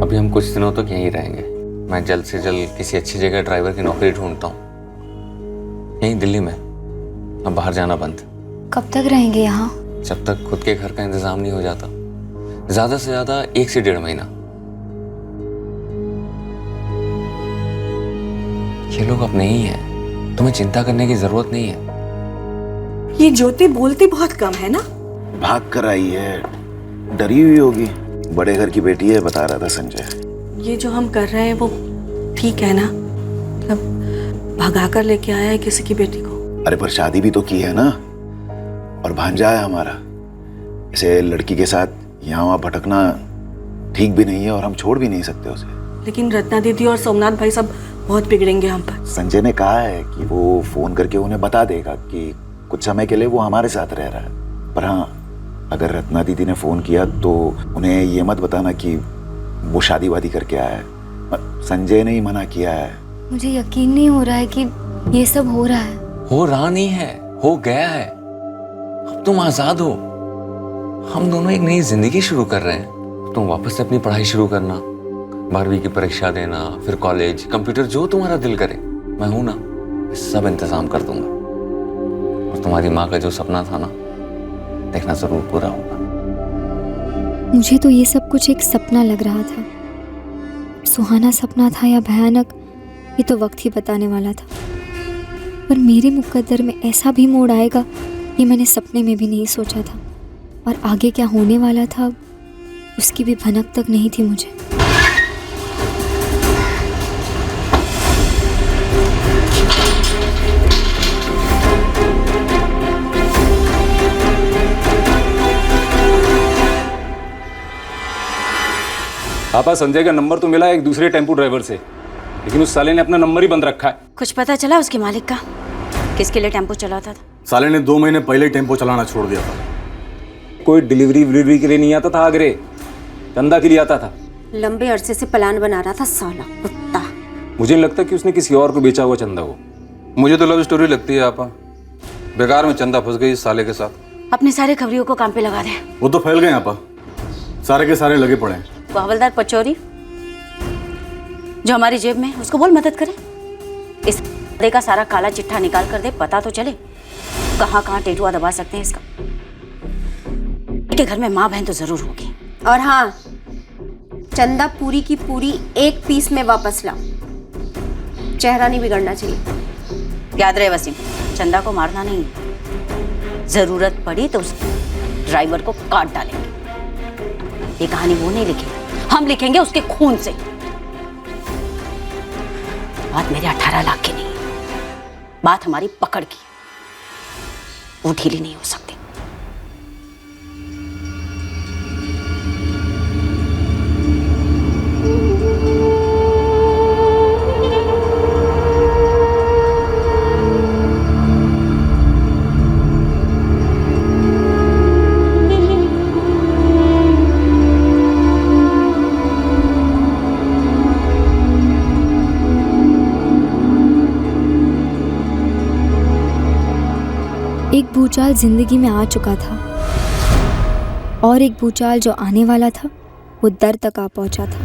H: अभी हम कुछ दिनों तक यहीं रहेंगे। मैं जल्द से जल्द किसी अच्छी जगह ड्राइवर की नौकरी ढूंढता हूँ, यहीं दिल्ली में। अब बाहर जाना बंद।
K: कब तक रहेंगे यहाँ?
H: जब तक खुद के घर का इंतजाम नहीं हो जाता। ज्यादा से ज्यादा 1 से 1.5 महीना। ये लोग अपने ही हैं, तुम्हें चिंता करने की जरूरत नहीं है।
I: ये ज्योति बोलती बहुत कम है ना?
S: भाग कर आई है, डरी हुई होगी। बड़े घर की बेटी है, बता रहा था संजय।
I: ये जो हम कर रहे हैं वो ठीक है ना? मतलब भगा कर लेके आया है किसी की बेटी को।
S: अरे पर शादी भी तो की है ना, और भांजा है हमारा। ऐसे लड़की के साथ यहाँ वहाँ भटकना ठीक भी नहीं है, और हम छोड़ भी नहीं सकते उसे।
I: लेकिन रत्ना दीदी और सोमनाथ भाई सब बहुत बिगड़ेंगे हम पर।
S: संजय ने कहा है कि वो फोन करके उन्हें बता देगा कि कुछ समय के लिए वो हमारे साथ रह रहा है। पर हाँ, अगर रत्ना दीदी ने फोन किया तो उन्हें ये मत बताना कि वो शादी वादी करके आया है। संजय ने ही मना किया है।
K: मुझे यकीन नहीं हो रहा है कि ये सब हो रहा है।
H: हो रहा नहीं है, हो गया है। अब तुम आजाद हो। हम दोनों एक नई जिंदगी शुरू कर रहे हैं। तुम वापस से अपनी पढ़ाई शुरू करना, 12वीं की परीक्षा देना, फिर कॉलेज, कंप्यूटर, जो तुम्हारा दिल करे। मैं हूं ना, सब इंतजाम कर दूंगा। और तुम्हारी माँ का जो सपना था ना, देखना जरूर पूरा होगा।
K: मुझे तो ये सब कुछ एक सपना लग रहा था। सुहाना सपना था या भयानक, ये तो वक्त ही बताने वाला था। पर मेरे मुकद्दर में ऐसा भी मोड़ आएगा, ये मैंने सपने में भी नहीं सोचा था। और आगे क्या होने वाला था, उसकी भी भनक तक नहीं थी मुझे।
Q: आपा संजय का नंबर तो मिला एक दूसरे टेम्पो ड्राइवर से, लेकिन उस साले ने अपना नंबर ही बंद रखा है।
N: कुछ पता चला उसके मालिक का? किसके लिए टेम्पो चलाता था?
F: साले ने 2 महीने पहले ही टेम्पो चलाना छोड़ दिया था।
Q: कोई डिलीवरी के लिए नहीं आता था आगरे, चंदा के लिए आता था।
N: लंबे अरसे से प्लान बना रहा था साला कुत्ता।
Q: मुझे नहीं लगता कि उसने किसी और को बेचा हुआ चंदा हो।
C: मुझे तो लव स्टोरी लगती है आपा, बेकार में चंदा फंस गई इस साले के साथ।
N: अपने सारे खबरियों को काम पे लगा दे।
F: वो तो फैल गए आपा, सारे के सारे लगे पड़े हैं।
N: वो हवलदार पचौरी जो हमारी जेब में, उसको बोल मदद करे। इस का सारा काला चिट्ठा निकाल कर दे, पता तो चले कहाँ कहाँ टेटुआ दबा सकते हैं इसका। के घर में माँ बहन तो जरूर होगी।
E: और हाँ, चंदा पूरी की पूरी 1 पीस में वापस लाओ, चेहरा नहीं बिगड़ना चाहिए।
N: याद रहे वसीम, चंदा को मारना नहीं, जरूरत पड़ी तो उस ड्राइवर को काट डालेंगे। ये कहानी वो नहीं लिखेगी, हम लिखेंगे उसके खून से। बात मेरे 18 लाख की नहीं, बात हमारी पकड़ की, वो ढीली नहीं हो सकती।
K: एक भूचाल जिंदगी में आ चुका था और एक भूचाल जो आने वाला था वो दर तक आ पहुंचा था।